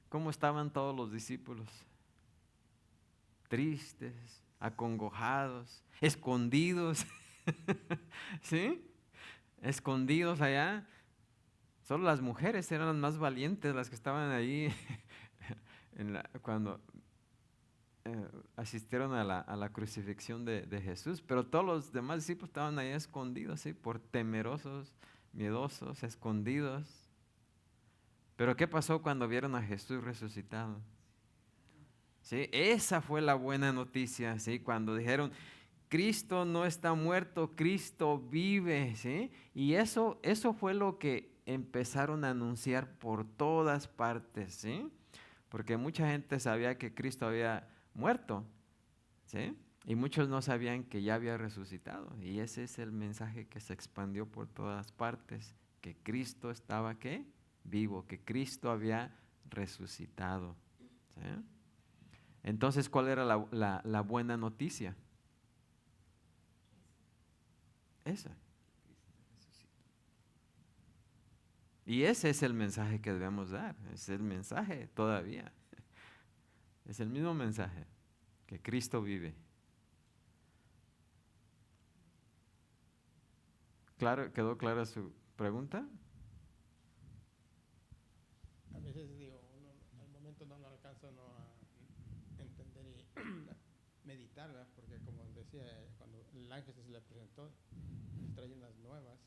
¿cómo estaban todos los discípulos? Tristes, acongojados, escondidos, ¿sí? Escondidos allá. Solo las mujeres eran las más valientes, las que estaban ahí cuando asistieron a la crucifixión de Jesús, pero todos los demás discípulos estaban ahí escondidos, ¿sí? Por temerosos, miedosos, escondidos. Pero ¿qué pasó cuando vieron a Jesús resucitado? ¿Sí? Esa fue la buena noticia, ¿sí? Cuando dijeron, Cristo no está muerto, Cristo vive, ¿sí? Y eso fue lo que empezaron a anunciar por todas partes, ¿sí? Porque mucha gente sabía que Cristo había muerto, ¿sí? Y muchos no sabían que ya había resucitado. Y ese es el mensaje que se expandió por todas partes, que Cristo estaba, ¿qué? Vivo, que Cristo había resucitado, ¿sí? Entonces, ¿cuál era la buena noticia? Esa. Y ese es el mensaje que debemos dar. Es el mensaje todavía. Es el mismo mensaje, que Cristo vive. ¿Claro? ¿Quedó clara su pregunta? A veces digo, uno al momento no alcanza uno a entender y meditar, ¿verdad? Porque como decía, cuando el ángel se le presentó, les trae unas nuevas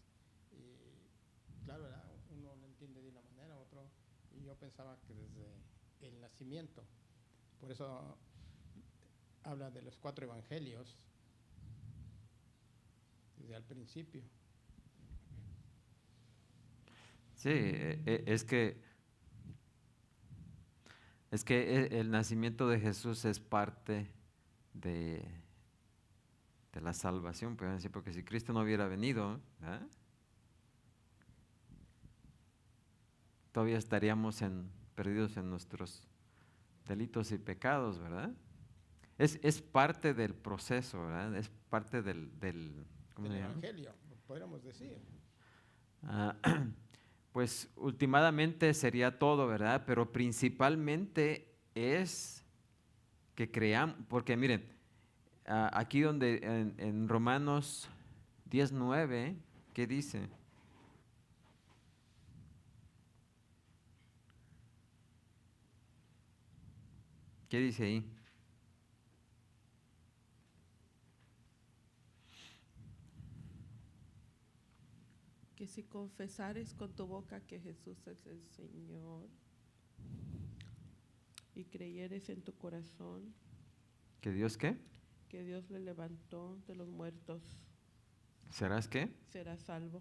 y claro, ¿verdad? Uno lo entiende de una manera, otro, y yo pensaba que desde el nacimiento, por eso habla de los 4 evangelios desde al principio. Sí, es que el nacimiento de Jesús es parte de la salvación, pueden decir, porque si Cristo no hubiera venido, ¿verdad? Todavía estaríamos perdidos en nuestros delitos y pecados, ¿verdad? Es parte del proceso, ¿verdad? Es parte del ¿cómo Del se llama? evangelio, podríamos decir. Pues últimamente sería todo, ¿verdad? Pero principalmente es que creamos, porque miren, aquí donde en Romanos 10:9, ¿qué dice? ¿Qué dice ahí? que si confesares con tu boca que Jesús es el Señor y creyeres en tu corazón ¿Que Dios qué? que Dios le levantó de los muertos, ¿Serás qué? serás salvo.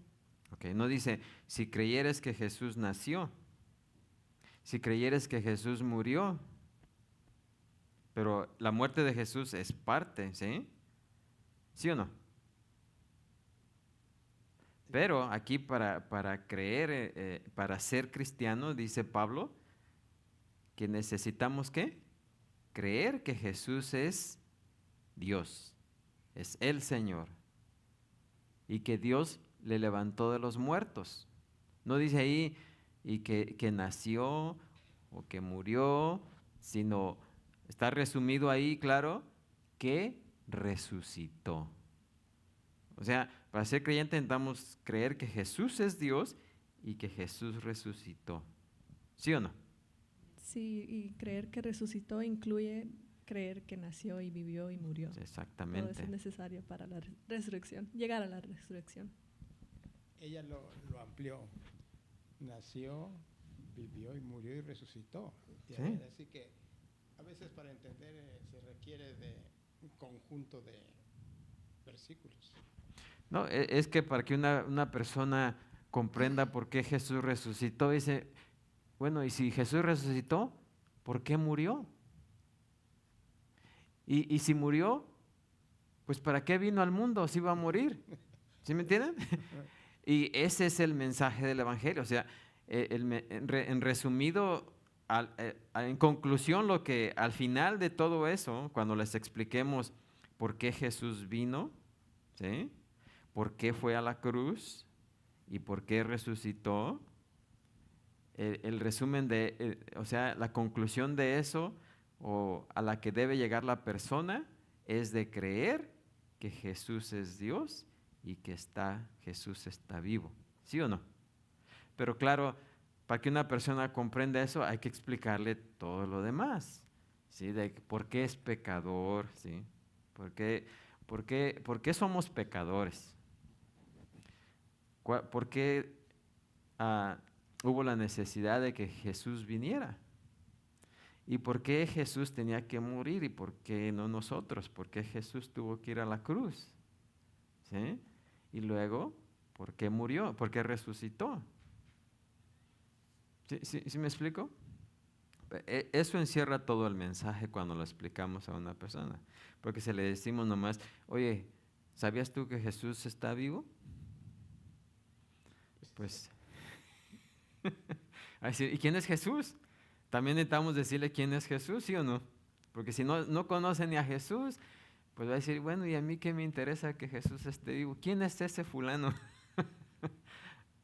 Ok, no dice, si creyeres que Jesús nació, si creyeres que Jesús murió, pero la muerte de Jesús es parte, ¿sí? ¿Sí o no? Pero aquí para creer, para ser cristiano, dice Pablo, que necesitamos ¿qué? Creer que Jesús es Dios, es el Señor, y que Dios le levantó de los muertos. No dice ahí y que nació o que murió, sino está resumido ahí, claro, que resucitó. O sea, para ser creyente necesitamos creer que Jesús es Dios y que Jesús resucitó. ¿Sí o no? Sí, y creer que resucitó incluye creer que nació y vivió y murió. Todo eso Exactamente. es necesario para la resurrección, llegar a la resurrección. Ella lo amplió. Nació, vivió y murió y resucitó. Y Sí. así que a veces para entender se requiere de un conjunto de versículos. No, es que para que una persona comprenda por qué Jesús resucitó, dice, bueno, y si Jesús resucitó, ¿por qué murió? Y si murió, pues ¿para qué vino al mundo si iba a morir? ¿Sí me entienden? Y ese es el mensaje del Evangelio. O sea, en resumido, en conclusión, lo que al final de todo eso, cuando les expliquemos por qué Jesús vino, ¿sí? ¿Por qué fue a la cruz? ¿Y por qué resucitó? El resumen o sea, la conclusión de eso, o a la que debe llegar la persona, es de creer que Jesús es Dios y que Jesús está vivo. ¿Sí o no? Pero claro, para que una persona comprenda eso, hay que explicarle todo lo demás. ¿Sí? De por qué es pecador, ¿sí? ¿Por qué somos pecadores? ¿Por qué hubo la necesidad de que Jesús viniera? ¿Y por qué Jesús tenía que morir? ¿Y por qué no nosotros? ¿Por qué Jesús tuvo que ir a la cruz? ¿Sí? Y luego, ¿por qué murió? ¿Por qué resucitó? ¿Sí me explico? Eso encierra todo el mensaje cuando lo explicamos a una persona. Porque si le decimos nomás, oye, ¿sabías tú que Jesús está vivo? Pues, a decir, ¿y quién es Jesús? También necesitamos decirle quién es Jesús, ¿sí o no? Porque si no conoce ni a Jesús, pues va a decir, bueno, ¿y a mí qué me interesa que Jesús esté vivo? ¿Quién es ese fulano?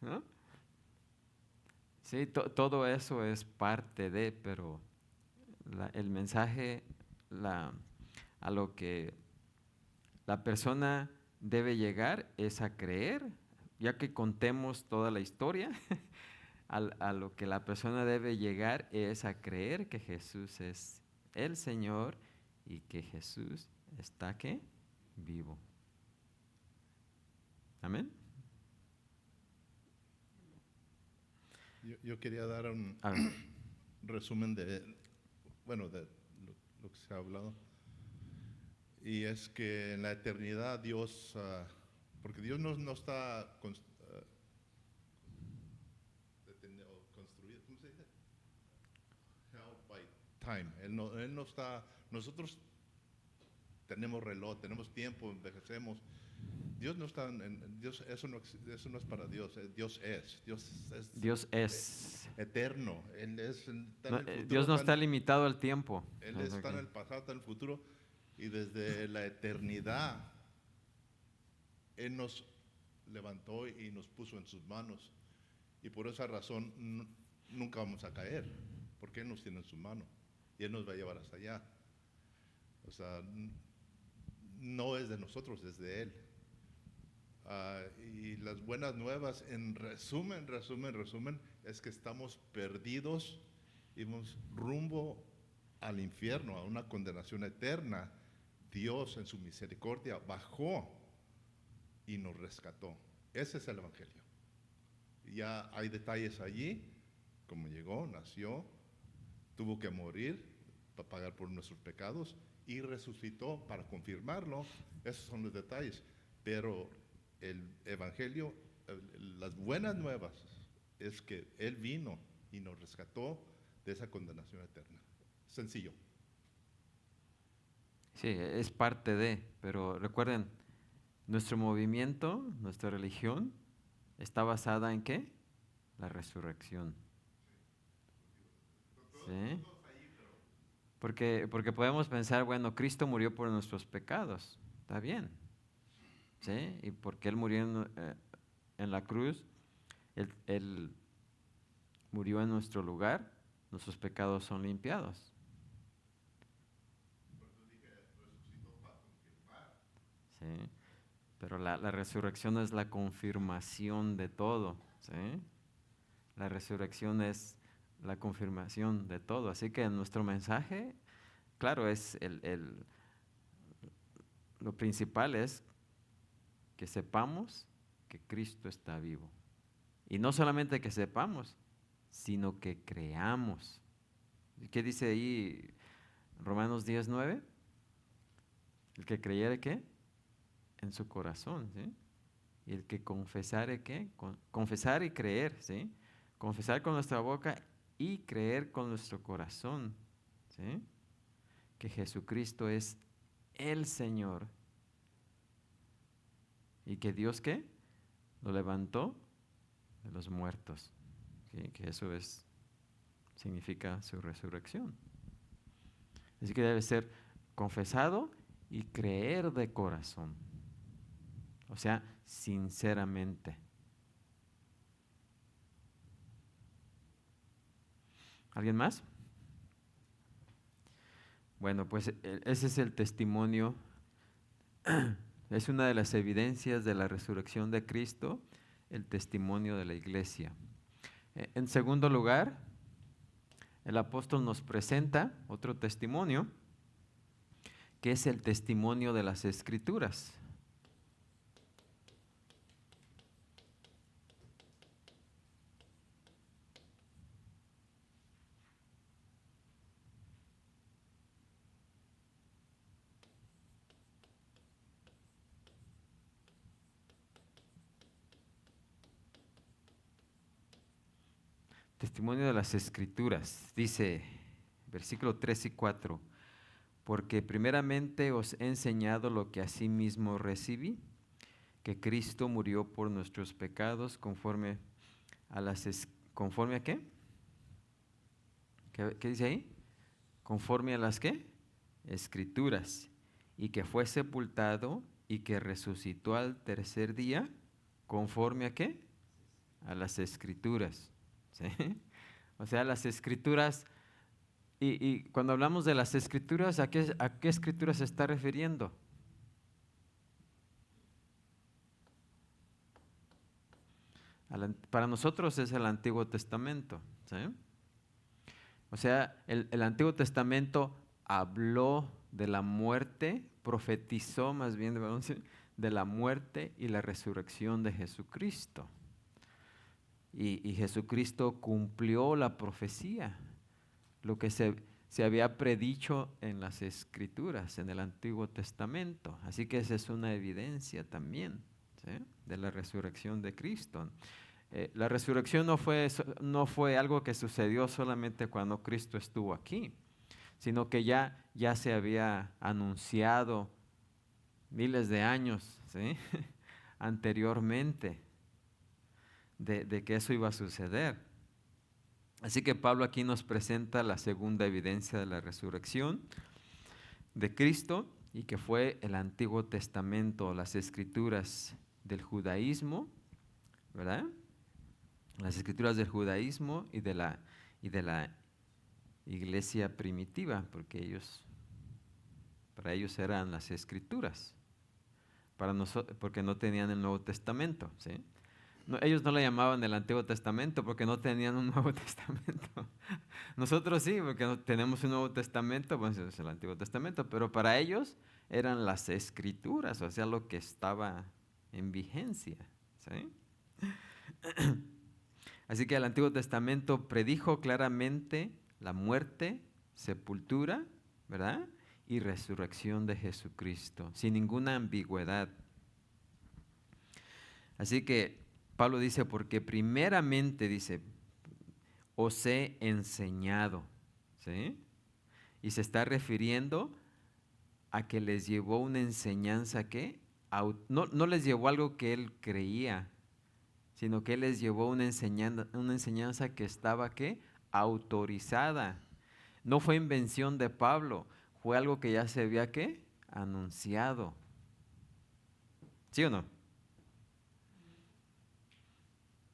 ¿No? Sí, todo eso es parte de, pero el mensaje, a lo que la persona debe llegar es a creer, ya que contemos toda la historia, a lo que la persona debe llegar es a creer que Jesús es el Señor y que Jesús está ¿qué? Vivo. Amén. Yo quería dar un A ver. resumen de lo que se ha hablado. Y es que en la eternidad Dios, porque Dios no está construido, ¿cómo se dice? Held by time. Él no está, nosotros tenemos reloj, tenemos tiempo, envejecemos. Dios no está, Dios, eso no es para Dios. Dios es eterno. Él está en el futuro, Dios no está limitado al tiempo. Él está en el pasado, está en el futuro, y desde la eternidad Él nos levantó y nos puso en sus manos. Y por esa razón nunca vamos a caer, porque Él nos tiene en su mano y Él nos va a llevar hasta allá. O sea, no es de nosotros, es de Él. Y las buenas nuevas, en resumen, es que estamos perdidos y vamos rumbo al infierno, a una condenación eterna. Dios en su misericordia bajó y nos rescató. Ese es el Evangelio. Ya hay detalles allí, cómo llegó, nació, tuvo que morir para pagar por nuestros pecados y resucitó para confirmarlo. Esos son los detalles. Pero el Evangelio, las buenas nuevas, es que Él vino y nos rescató de esa condenación eterna. Sencillo. Sí, es parte de, pero recuerden, nuestro movimiento, nuestra religión, está basada en ¿qué? La resurrección. ¿Sí? Porque podemos pensar, bueno, Cristo murió por nuestros pecados, está bien, ¿sí? Y porque Él murió en la cruz, Él murió en nuestro lugar, nuestros pecados son limpiados. ¿Sí? Pero la resurrección es la confirmación de todo, ¿sí? La resurrección es la confirmación de todo. Así que nuestro mensaje, claro, es lo principal es que sepamos que Cristo está vivo. Y no solamente que sepamos, sino que creamos. ¿Qué dice ahí Romanos 10:9? El que creyere, ¿qué? En su corazón, ¿sí? Y el que confesare, ¿qué? Confesar y creer, ¿sí? Confesar con nuestra boca y creer con nuestro corazón, ¿sí? Que Jesucristo es el Señor. Y que Dios, ¿qué? Lo levantó de los muertos. ¿Sí? Que eso significa su resurrección. Así que debe ser confesado y creer de corazón. O sea, sinceramente. ¿Alguien más? Bueno, pues ese es el testimonio, es una de las evidencias de la resurrección de Cristo, el testimonio de la iglesia. En segundo lugar, el apóstol nos presenta otro testimonio, que es el testimonio de las Escrituras. Testimonio de las Escrituras, dice versículo 3 y 4, porque primeramente os he enseñado lo que asimismo recibí, que Cristo murió por nuestros pecados conforme ¿conforme a qué? ¿Qué dice ahí? Conforme a las ¿qué? Escrituras, y que fue sepultado y que resucitó al tercer día, conforme a qué? A las Escrituras. ¿Sí? O sea, las Escrituras, y cuando hablamos de las Escrituras, ¿a qué Escrituras se está refiriendo? Para nosotros es el Antiguo Testamento, ¿sí? O sea, el Antiguo Testamento habló de la muerte, profetizó más bien de la muerte y la resurrección de Jesucristo. Y Jesucristo cumplió la profecía, lo que se había predicho en las Escrituras, en el Antiguo Testamento. Así que esa es una evidencia también, ¿sí? De la resurrección de Cristo. La resurrección no fue algo que sucedió solamente cuando Cristo estuvo aquí, sino que ya se había anunciado miles de años, ¿sí? Anteriormente de que eso iba a suceder. Así que Pablo aquí nos presenta la segunda evidencia de la resurrección de Cristo, y que fue el Antiguo Testamento, las Escrituras del judaísmo, ¿verdad? Las Escrituras del judaísmo y de la iglesia primitiva, porque para ellos eran las Escrituras, porque no tenían el Nuevo Testamento, ¿sí? No, ellos no le llamaban el Antiguo Testamento porque no tenían un Nuevo Testamento. Nosotros sí, porque tenemos un Nuevo Testamento, pues es el Antiguo Testamento, pero para ellos eran las Escrituras, o sea, lo que estaba en vigencia, ¿sí? Así que el Antiguo Testamento predijo claramente la muerte, sepultura, ¿verdad? Y resurrección de Jesucristo, sin ninguna ambigüedad. Así que Pablo dice, porque primeramente, dice, os he enseñado, ¿sí? Y se está refiriendo a que les llevó una enseñanza que, no les llevó algo que él creía, sino que él les llevó una enseñanza que estaba, ¿qué? Autorizada. No fue invención de Pablo, fue algo que ya se había, ¿qué? Anunciado. ¿Sí o no?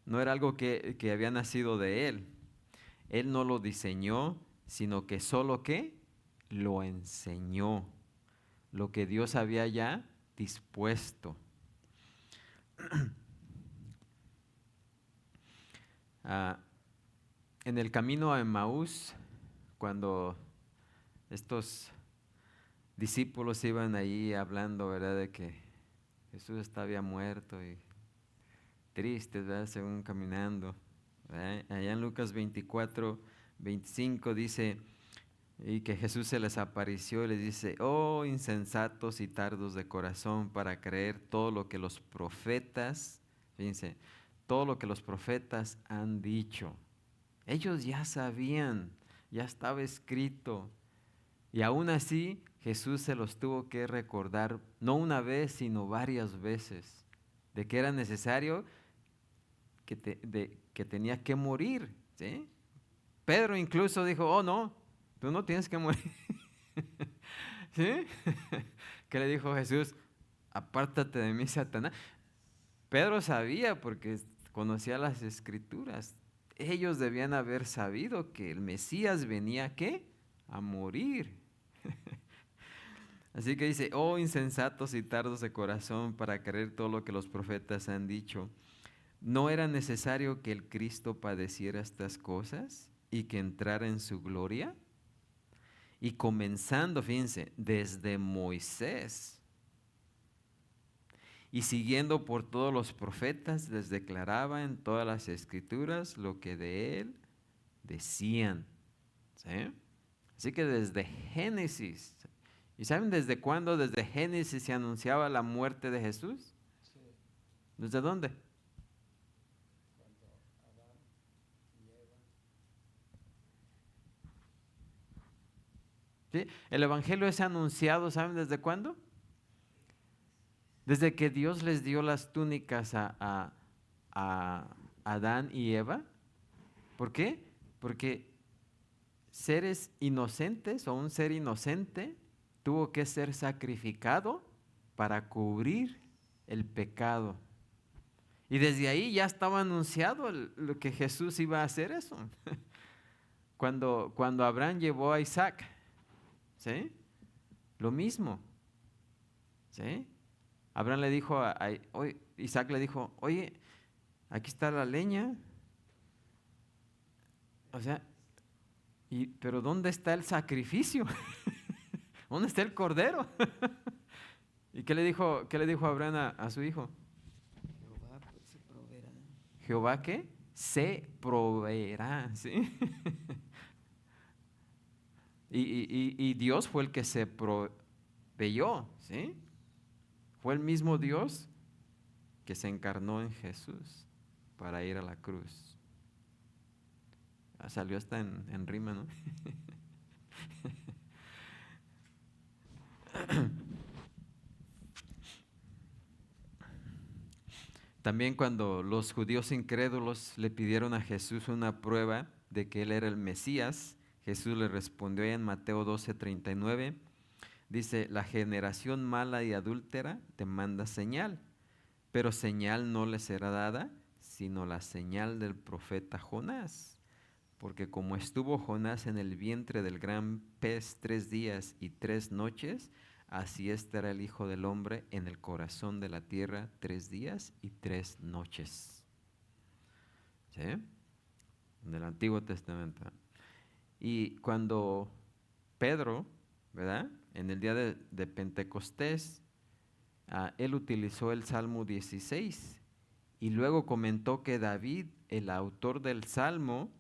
No era algo que había nacido de él. Él no lo diseñó, sino que solo, ¿qué? Lo enseñó. Lo que Dios había ya dispuesto. En el camino a Emaús, cuando estos discípulos iban ahí hablando, ¿verdad?, de que Jesús había muerto y tristes, ¿verdad?, según caminando, ¿verdad? Allá en Lucas 24:25 dice, y que Jesús se les apareció y les dice, oh insensatos y tardos de corazón para creer todo lo que los profetas, fíjense, todo lo que los profetas han dicho. Ellos ya sabían, ya estaba escrito. Y aún así Jesús se los tuvo que recordar, no una vez, sino varias veces, de que era necesario, que tenía que morir, ¿sí? Pedro incluso dijo, oh no, tú no tienes que morir. ¿Sí? ¿Qué le dijo Jesús? Apártate de mí, Satanás. Pedro sabía porque conocía las Escrituras. Ellos debían haber sabido que el Mesías venía, ¿qué? A morir. Así que dice, oh insensatos y tardos de corazón para creer todo lo que los profetas han dicho. ¿No era necesario que el Cristo padeciera estas cosas y que entrara en su gloria? Y comenzando, fíjense, desde Moisés y siguiendo por todos los profetas, les declaraba en todas las Escrituras lo que de él decían. ¿Sí? Así que desde Génesis, ¿y saben desde cuándo? Desde Génesis se anunciaba la muerte de Jesús. Sí, ¿Desde dónde? cuando Adán y Eva. ¿Sí? El Evangelio es anunciado, ¿saben desde cuándo? Desde que Dios les dio las túnicas a Adán y Eva. ¿Por qué? Porque seres inocentes o un ser inocente tuvo que ser sacrificado para cubrir el pecado. Y desde ahí ya estaba anunciado lo que Jesús iba a hacer eso. Cuando Abraham llevó a Isaac, ¿sí? Lo mismo, ¿sí? Abraham le dijo Isaac le dijo, oye, aquí está la leña. O sea, pero ¿dónde está el sacrificio? ¿Dónde está el cordero? ¿Y qué le dijo Abraham a su hijo? Jehová pues, se proveerá. ¿Jehová qué? Se proveerá, ¿sí? Y Dios fue el que se proveyó, ¿sí? Fue el mismo Dios que se encarnó en Jesús para ir a la cruz. Salió hasta en rima, ¿no? También cuando los judíos incrédulos le pidieron a Jesús una prueba de que él era el Mesías, Jesús le respondió en Mateo 12:39, dice, la generación mala y adúltera demanda señal, pero señal no le será dada, sino la señal del profeta Jonás. Porque como estuvo Jonás en el vientre del gran pez 3 días y 3 noches, así estará el Hijo del Hombre en el corazón de la tierra 3 días y 3 noches. ¿Sí? En el Antiguo Testamento. Y cuando Pedro, ¿verdad?, en el día de Pentecostés, él utilizó el Salmo 16 Y luego comentó que David, el autor del Salmo,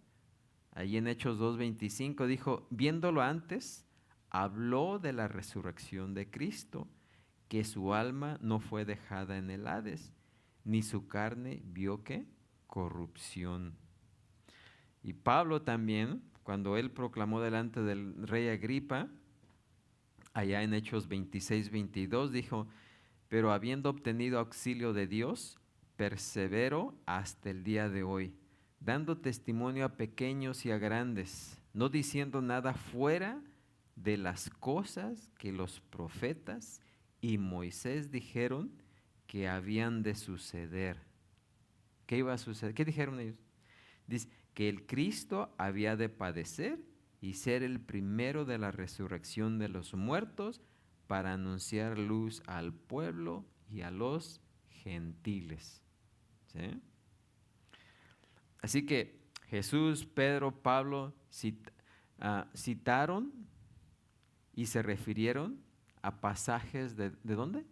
ahí en Hechos 2:25, dijo, viéndolo antes, habló de la resurrección de Cristo, que su alma no fue dejada en el Hades, ni su carne vio ¿qué? Corrupción. Y Pablo también, cuando él proclamó delante del rey Agripa, allá en Hechos 26:22, dijo, pero habiendo obtenido auxilio de Dios, persevero hasta el día de hoy, dando testimonio a pequeños y a grandes, no diciendo nada fuera de las cosas que los profetas y Moisés dijeron que habían de suceder. ¿Qué iba a suceder? ¿Qué dijeron ellos? Dice que el Cristo había de padecer y ser el primero de la resurrección de los muertos para anunciar luz al pueblo y a los gentiles. ¿Sí? Así que Jesús, Pedro, Pablo citaron y se refirieron a pasajes ¿de dónde?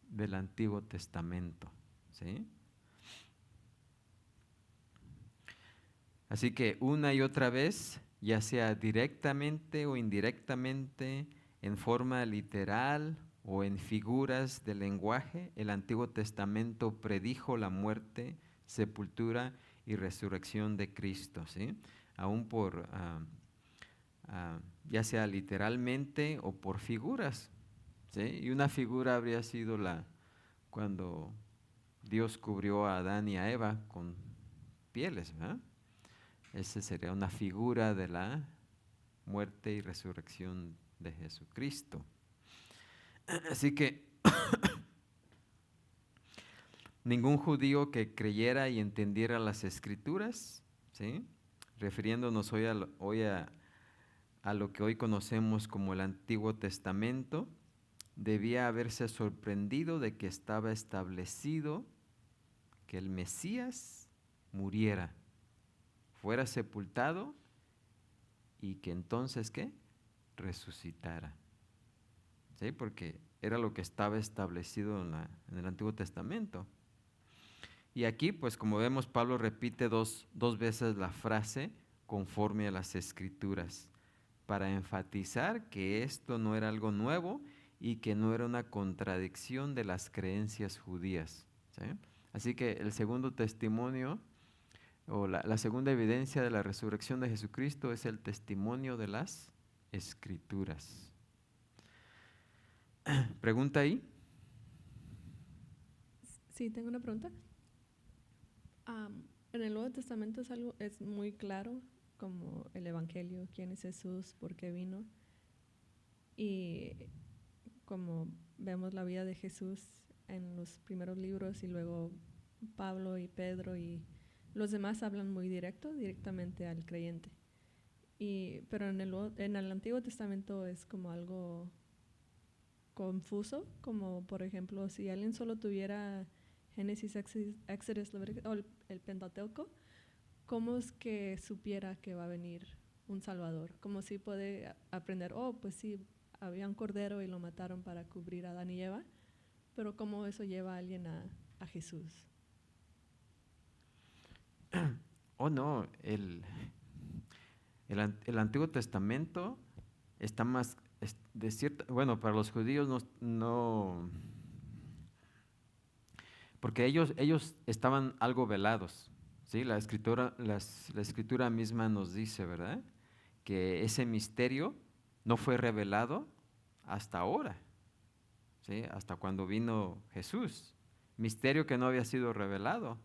Del Antiguo Testamento. ¿Sí? Así que una y otra vez, ya sea directamente o indirectamente, en forma literal o en figuras de lenguaje, el Antiguo Testamento predijo la muerte, sepultura y resurrección de Cristo, ¿sí? Aún por, ya sea literalmente o por figuras, ¿sí? Y una figura habría sido cuando Dios cubrió a Adán y a Eva con pieles, ¿verdad? Esa sería una figura de la muerte y resurrección de Jesucristo. Así que ningún judío que creyera y entendiera las Escrituras, ¿sí? Refiriéndonos hoy a lo que hoy conocemos como el Antiguo Testamento, debía haberse sorprendido de que estaba establecido que el Mesías muriera, fuera sepultado y que entonces, ¿qué? Resucitara. ¿Sí? Porque era lo que estaba establecido en el Antiguo Testamento. Y aquí, pues como vemos, Pablo repite dos veces la frase conforme a las Escrituras, para enfatizar que esto no era algo nuevo y que no era una contradicción de las creencias judías. ¿Sí? Así que el segundo testimonio, o la segunda evidencia de la resurrección de Jesucristo es el testimonio de las Escrituras. ¿Pregunta ahí? Sí, tengo una pregunta. En el Nuevo Testamento es muy claro, como el Evangelio, quién es Jesús, por qué vino. Y como vemos la vida de Jesús en los primeros libros y luego Pablo y Pedro y los demás hablan muy directamente al creyente. Pero en el Antiguo Testamento es como algo confuso, como por ejemplo, si alguien solo tuviera Génesis, Éxodo, Levítico, o el Pentateuco, ¿cómo es que supiera que va a venir un Salvador? ¿Cómo si puede aprender, pues sí, había un cordero y lo mataron para cubrir a Adán y Eva, pero cómo eso lleva a alguien a Jesús? Oh, no, el Antiguo Testamento está más, de cierta, bueno, para los judíos no, porque ellos estaban algo velados, ¿sí? La escritura misma nos dice, ¿verdad?, que ese misterio no fue revelado hasta ahora, ¿sí? Hasta cuando vino Jesús, misterio que no había sido revelado.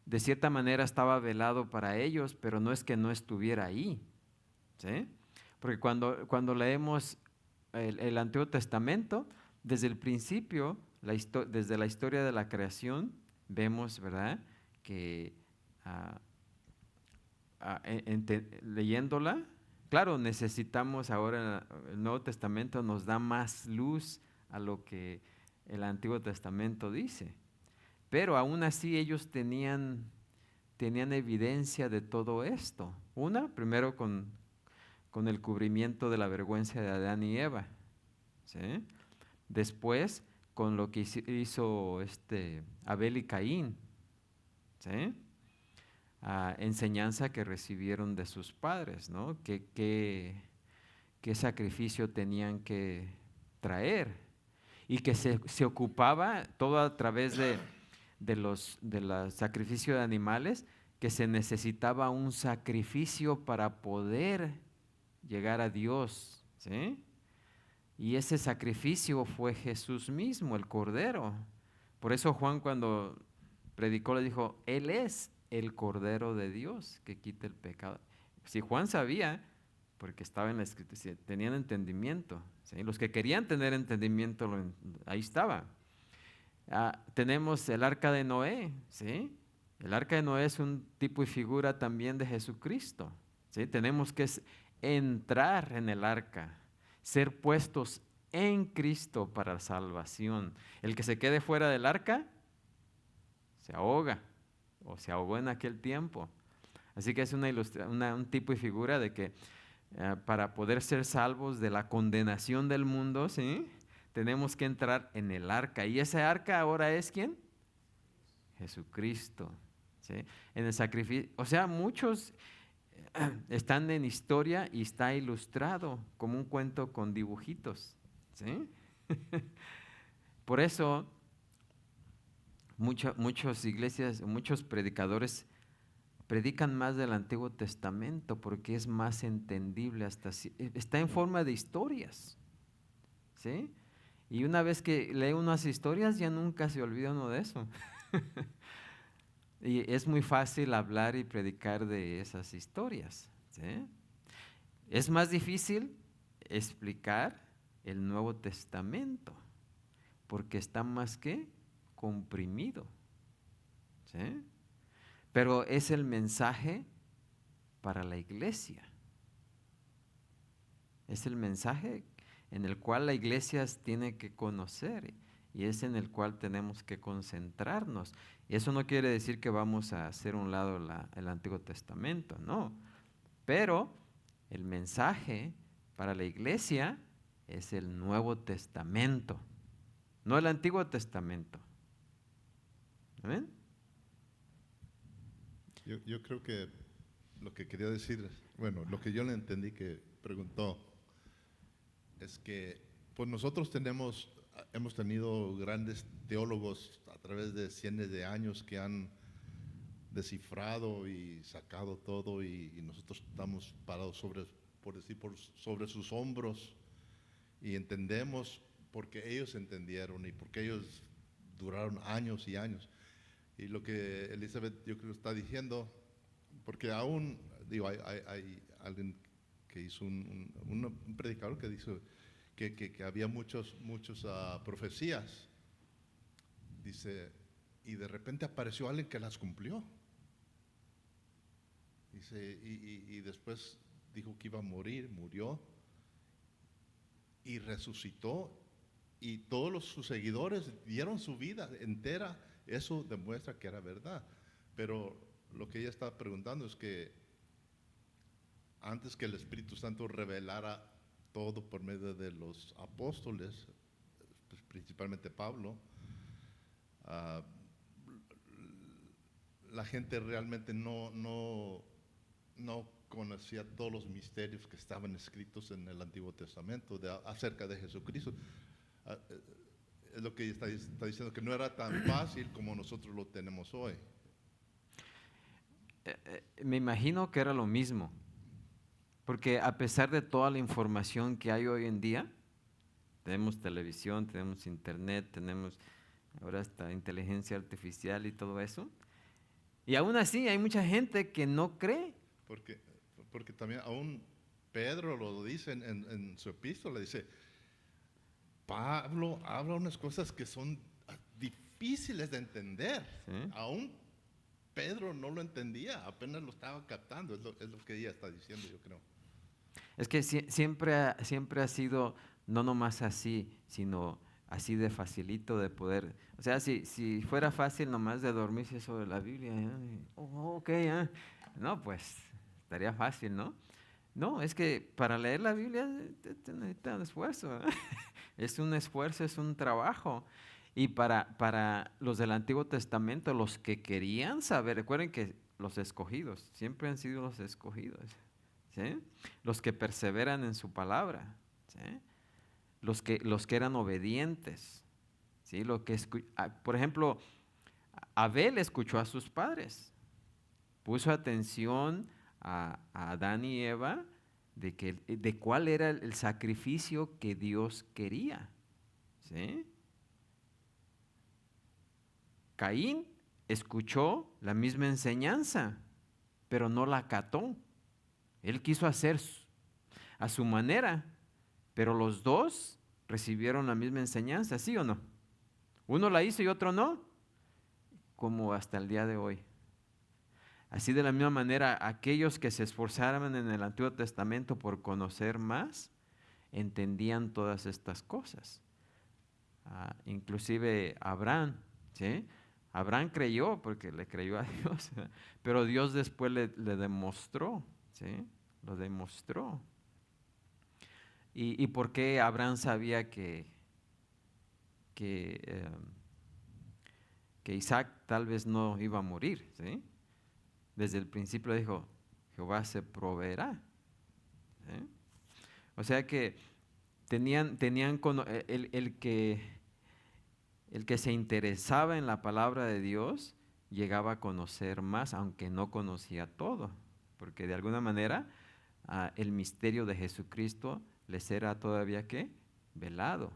De cierta manera estaba velado para ellos, pero no es que no estuviera ahí, ¿sí? Porque cuando leemos el Antiguo Testamento, desde el principio, desde la historia de la creación, vemos, ¿verdad?, que leyéndola, claro, necesitamos ahora, el Nuevo Testamento nos da más luz a lo que el Antiguo Testamento dice. Pero aún así ellos tenían evidencia de todo esto. Primero con el cubrimiento de la vergüenza de Adán y Eva, ¿sí? Después, con lo que hizo Abel y Caín, ¿sí? Enseñanza que recibieron de sus padres, ¿no? ¿Qué sacrificio tenían que traer? Y que se ocupaba todo a través de los sacrificios de animales, que se necesitaba un sacrificio para poder llegar a Dios, ¿sí? Y ese sacrificio fue Jesús mismo, el Cordero. Por eso Juan, cuando predicó, le dijo: Él es el Cordero de Dios que quita el pecado. Si Juan sabía, porque estaba en la Escritura, si tenían entendimiento, ¿sí? Los que querían tener entendimiento, ahí estaba. Tenemos el arca de Noé, ¿sí? El arca de Noé es un tipo y figura también de Jesucristo, ¿sí? Tenemos que entrar en el arca, ser puestos en Cristo para salvación. El que se quede fuera del arca se ahoga, o se ahogó en aquel tiempo. Así que es un tipo y figura de que para poder ser salvos de la condenación del mundo, ¿sí?, tenemos que entrar en el arca. ¿Y ese arca ahora es quién? Jesucristo, ¿sí? En el sacrificio. O sea, muchos están en historia y está ilustrado como un cuento con dibujitos, ¿sí? Por eso muchas iglesias, muchos predicadores predican más del Antiguo Testamento porque es más entendible, está en forma de historias, ¿sí? Y una vez que lee unas historias ya nunca se olvida uno de eso. Y es muy fácil hablar y predicar de esas historias, ¿sí? Es más difícil explicar el Nuevo Testamento porque está más que comprimido, ¿sí? Pero es el mensaje para la iglesia. Es el mensaje en el cual la iglesia tiene que conocer y es en el cual tenemos que concentrarnos. Y eso no quiere decir que vamos a hacer a un lado el Antiguo Testamento, no. Pero el mensaje para la iglesia es el Nuevo Testamento, no el Antiguo Testamento. ¿Amén? Yo creo que lo que quería decir, bueno, lo que yo le entendí que preguntó, es que pues nosotros hemos tenido grandes teólogos a través de cientos de años que han descifrado y sacado todo y nosotros estamos parados sobre sus hombros y entendemos porque ellos entendieron y porque ellos duraron años y años. Y lo que Elizabeth yo creo está diciendo, porque aún, digo, hay alguien que hizo un predicador que dice que había muchas profecías, dice, y de repente apareció alguien que las cumplió. Dice, y después dijo que iba a morir, murió, y resucitó, y todos sus seguidores dieron su vida entera. Eso demuestra que era verdad. Pero lo que ella está preguntando es que antes que el Espíritu Santo revelara todo por medio de los apóstoles, pues principalmente Pablo, la gente realmente no conocía todos los misterios que estaban escritos en el Antiguo Testamento acerca de Jesucristo. Es lo que ella está diciendo, que no era tan fácil como nosotros lo tenemos hoy. Me imagino que era lo mismo, porque a pesar de toda la información que hay hoy en día, tenemos televisión, tenemos internet, tenemos ahora hasta inteligencia artificial y todo eso, y aún así hay mucha gente que no cree. Porque también aún Pedro lo dice en su epístola, dice, Pablo habla unas cosas que son difíciles de entender. ¿Sí? Aún Pedro no lo entendía, apenas lo estaba captando, es lo que ella está diciendo, yo creo. Es que siempre ha sido, no nomás así, sino así de facilito de poder. O sea, si fuera fácil nomás de dormirse sobre la Biblia, no, pues estaría fácil, ¿no? No, es que para leer la Biblia te necesita un esfuerzo. Es un esfuerzo, es un trabajo. Y para los del Antiguo Testamento, los que querían saber, recuerden que los escogidos, siempre han sido los escogidos, ¿sí? Los que perseveran en su palabra, ¿sí? Los que eran obedientes, ¿sí? Por ejemplo, Abel escuchó a sus padres, puso atención a Adán y Eva de cuál era el sacrificio que Dios quería, ¿sí? Caín escuchó la misma enseñanza, pero no la acató. Él quiso hacer a su manera, pero los dos recibieron la misma enseñanza, ¿sí o no? Uno la hizo y otro no, como hasta el día de hoy. Así de la misma manera, aquellos que se esforzaban en el Antiguo Testamento por conocer más, entendían todas estas cosas. Inclusive Abraham, ¿sí? Abraham creyó porque le creyó a Dios, pero Dios después le demostró, ¿sí? Lo demostró. ¿Y por qué Abraham sabía que Isaac tal vez no iba a morir, ¿sí? Desde el principio dijo, Jehová se proveerá, ¿sí? O sea que el que se interesaba en la palabra de Dios llegaba a conocer más, aunque no conocía todo, porque de alguna manera el misterio de Jesucristo les era todavía ¿qué? Velado,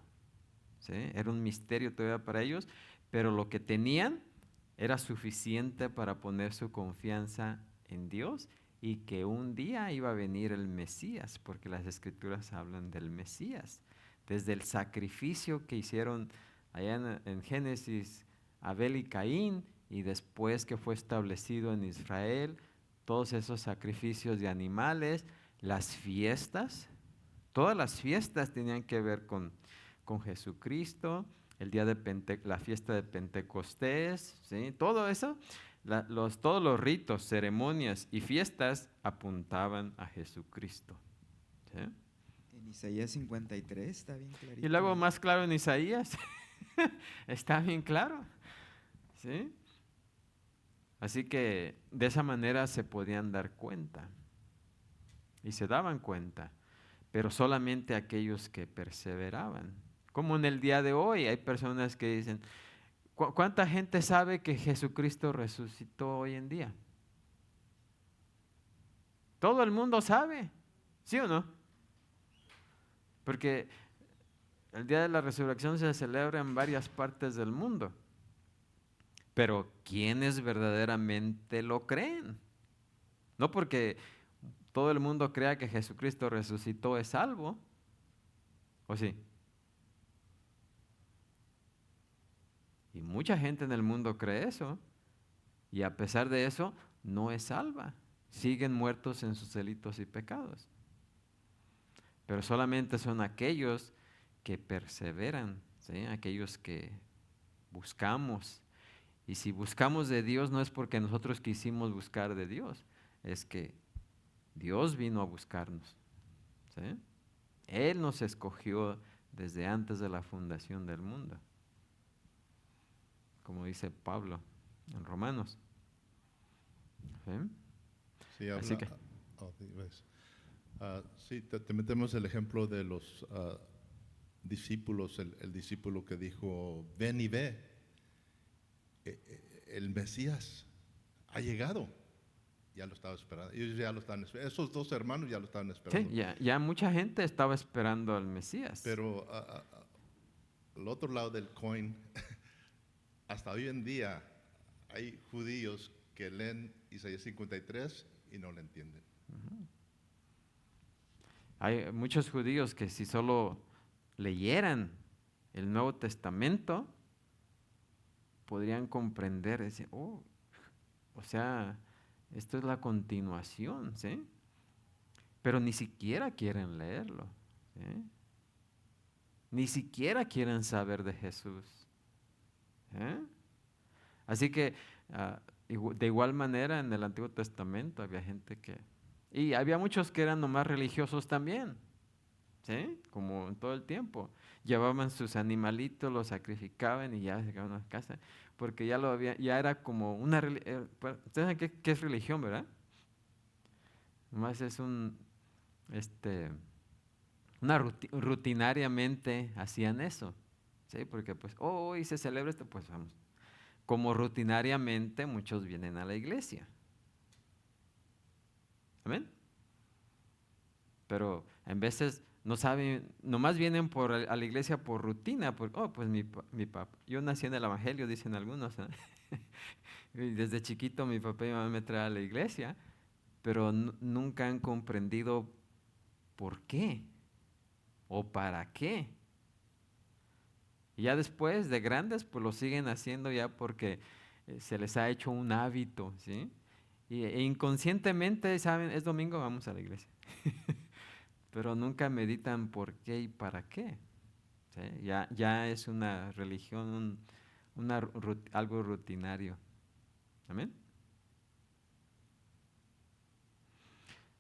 ¿sí? Era un misterio todavía para ellos, pero lo que tenían era suficiente para poner su confianza en Dios y que un día iba a venir el Mesías, porque las Escrituras hablan del Mesías. Desde el sacrificio que hicieron allá en Génesis Abel y Caín, y después que fue establecido en Israel, todos esos sacrificios de animales, las fiestas, todas las fiestas tenían que ver con Jesucristo, el día de la fiesta de Pentecostés, ¿sí? Todo eso, todos los ritos, ceremonias y fiestas apuntaban a Jesucristo, ¿sí? En Isaías 53 está bien clarito. Y luego más claro en Isaías, está bien claro, ¿sí? Así que de esa manera se podían dar cuenta y se daban cuenta, pero solamente aquellos que perseveraban. Como en el día de hoy hay personas que dicen, ¿cuánta gente sabe que Jesucristo resucitó hoy en día? Todo el mundo sabe, ¿sí o no? Porque el día de la resurrección se celebra en varias partes del mundo. Pero ¿quiénes verdaderamente lo creen? No porque todo el mundo crea que Jesucristo resucitó es salvo, ¿o sí? Y mucha gente en el mundo cree eso, y a pesar de eso no es salva. Siguen muertos en sus delitos y pecados. Pero solamente son aquellos que perseveran, ¿sí? Aquellos que buscamos. Y si buscamos de Dios no es porque nosotros quisimos buscar de Dios, es que Dios vino a buscarnos, ¿sí? Él nos escogió desde antes de la fundación del mundo, como dice Pablo en Romanos, ¿sí? Sí, Así que sí, te metemos el ejemplo de los discípulos, el discípulo que dijo, ven y ve, el Mesías ha llegado. Ya lo estaba esperando. Ellos ya lo estaban esperando. Esos dos hermanos ya lo estaban esperando. Sí, ya mucha gente estaba esperando al Mesías. Pero al otro lado del coin, hasta hoy en día hay judíos que leen Isaías 53 y no lo entienden. Hay muchos judíos que si solo leyeran el Nuevo Testamento, podrían comprender, decir, o sea, esto es la continuación, ¿sí? Pero ni siquiera quieren leerlo, ¿sí? Ni siquiera quieren saber de Jesús, ¿eh? Así que de igual manera en el Antiguo Testamento había gente y había muchos que eran nomás religiosos también, ¿sí? Como en todo el tiempo. Llevaban sus animalitos, los sacrificaban y ya se quedaban a casa, porque ya lo había, ya era como una, ustedes saben qué es religión, ¿verdad? Nomás es rutinariamente hacían eso, ¿sí? Porque pues, hoy se celebra esto, pues vamos. Como rutinariamente muchos vienen a la iglesia. ¿Amén? Pero en veces no saben, nomás vienen a la iglesia por rutina, pues mi papá, yo nací en el evangelio, dicen algunos, ¿eh? Y desde chiquito mi papá y mi mamá me traen a la iglesia, pero nunca han comprendido por qué o para qué. Y ya después de grandes, pues lo siguen haciendo ya porque se les ha hecho un hábito, ¿sí? E inconscientemente saben, es domingo, vamos a la iglesia. Pero nunca meditan por qué y para qué. ¿Sí? Ya es una religión, algo rutinario. ¿Amén?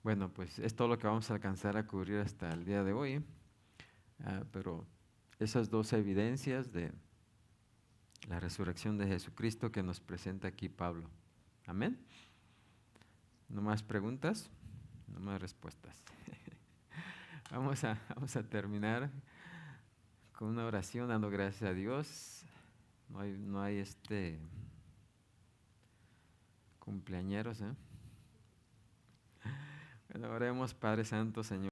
Bueno, pues es todo lo que vamos a alcanzar a cubrir hasta el día de hoy. Pero esas dos evidencias de la resurrección de Jesucristo que nos presenta aquí Pablo. Amén. ¿No más preguntas? No más respuestas. Vamos a terminar con una oración dando gracias a Dios. No hay cumpleañeros, ¿eh? Bueno, oremos, Padre Santo, Señor.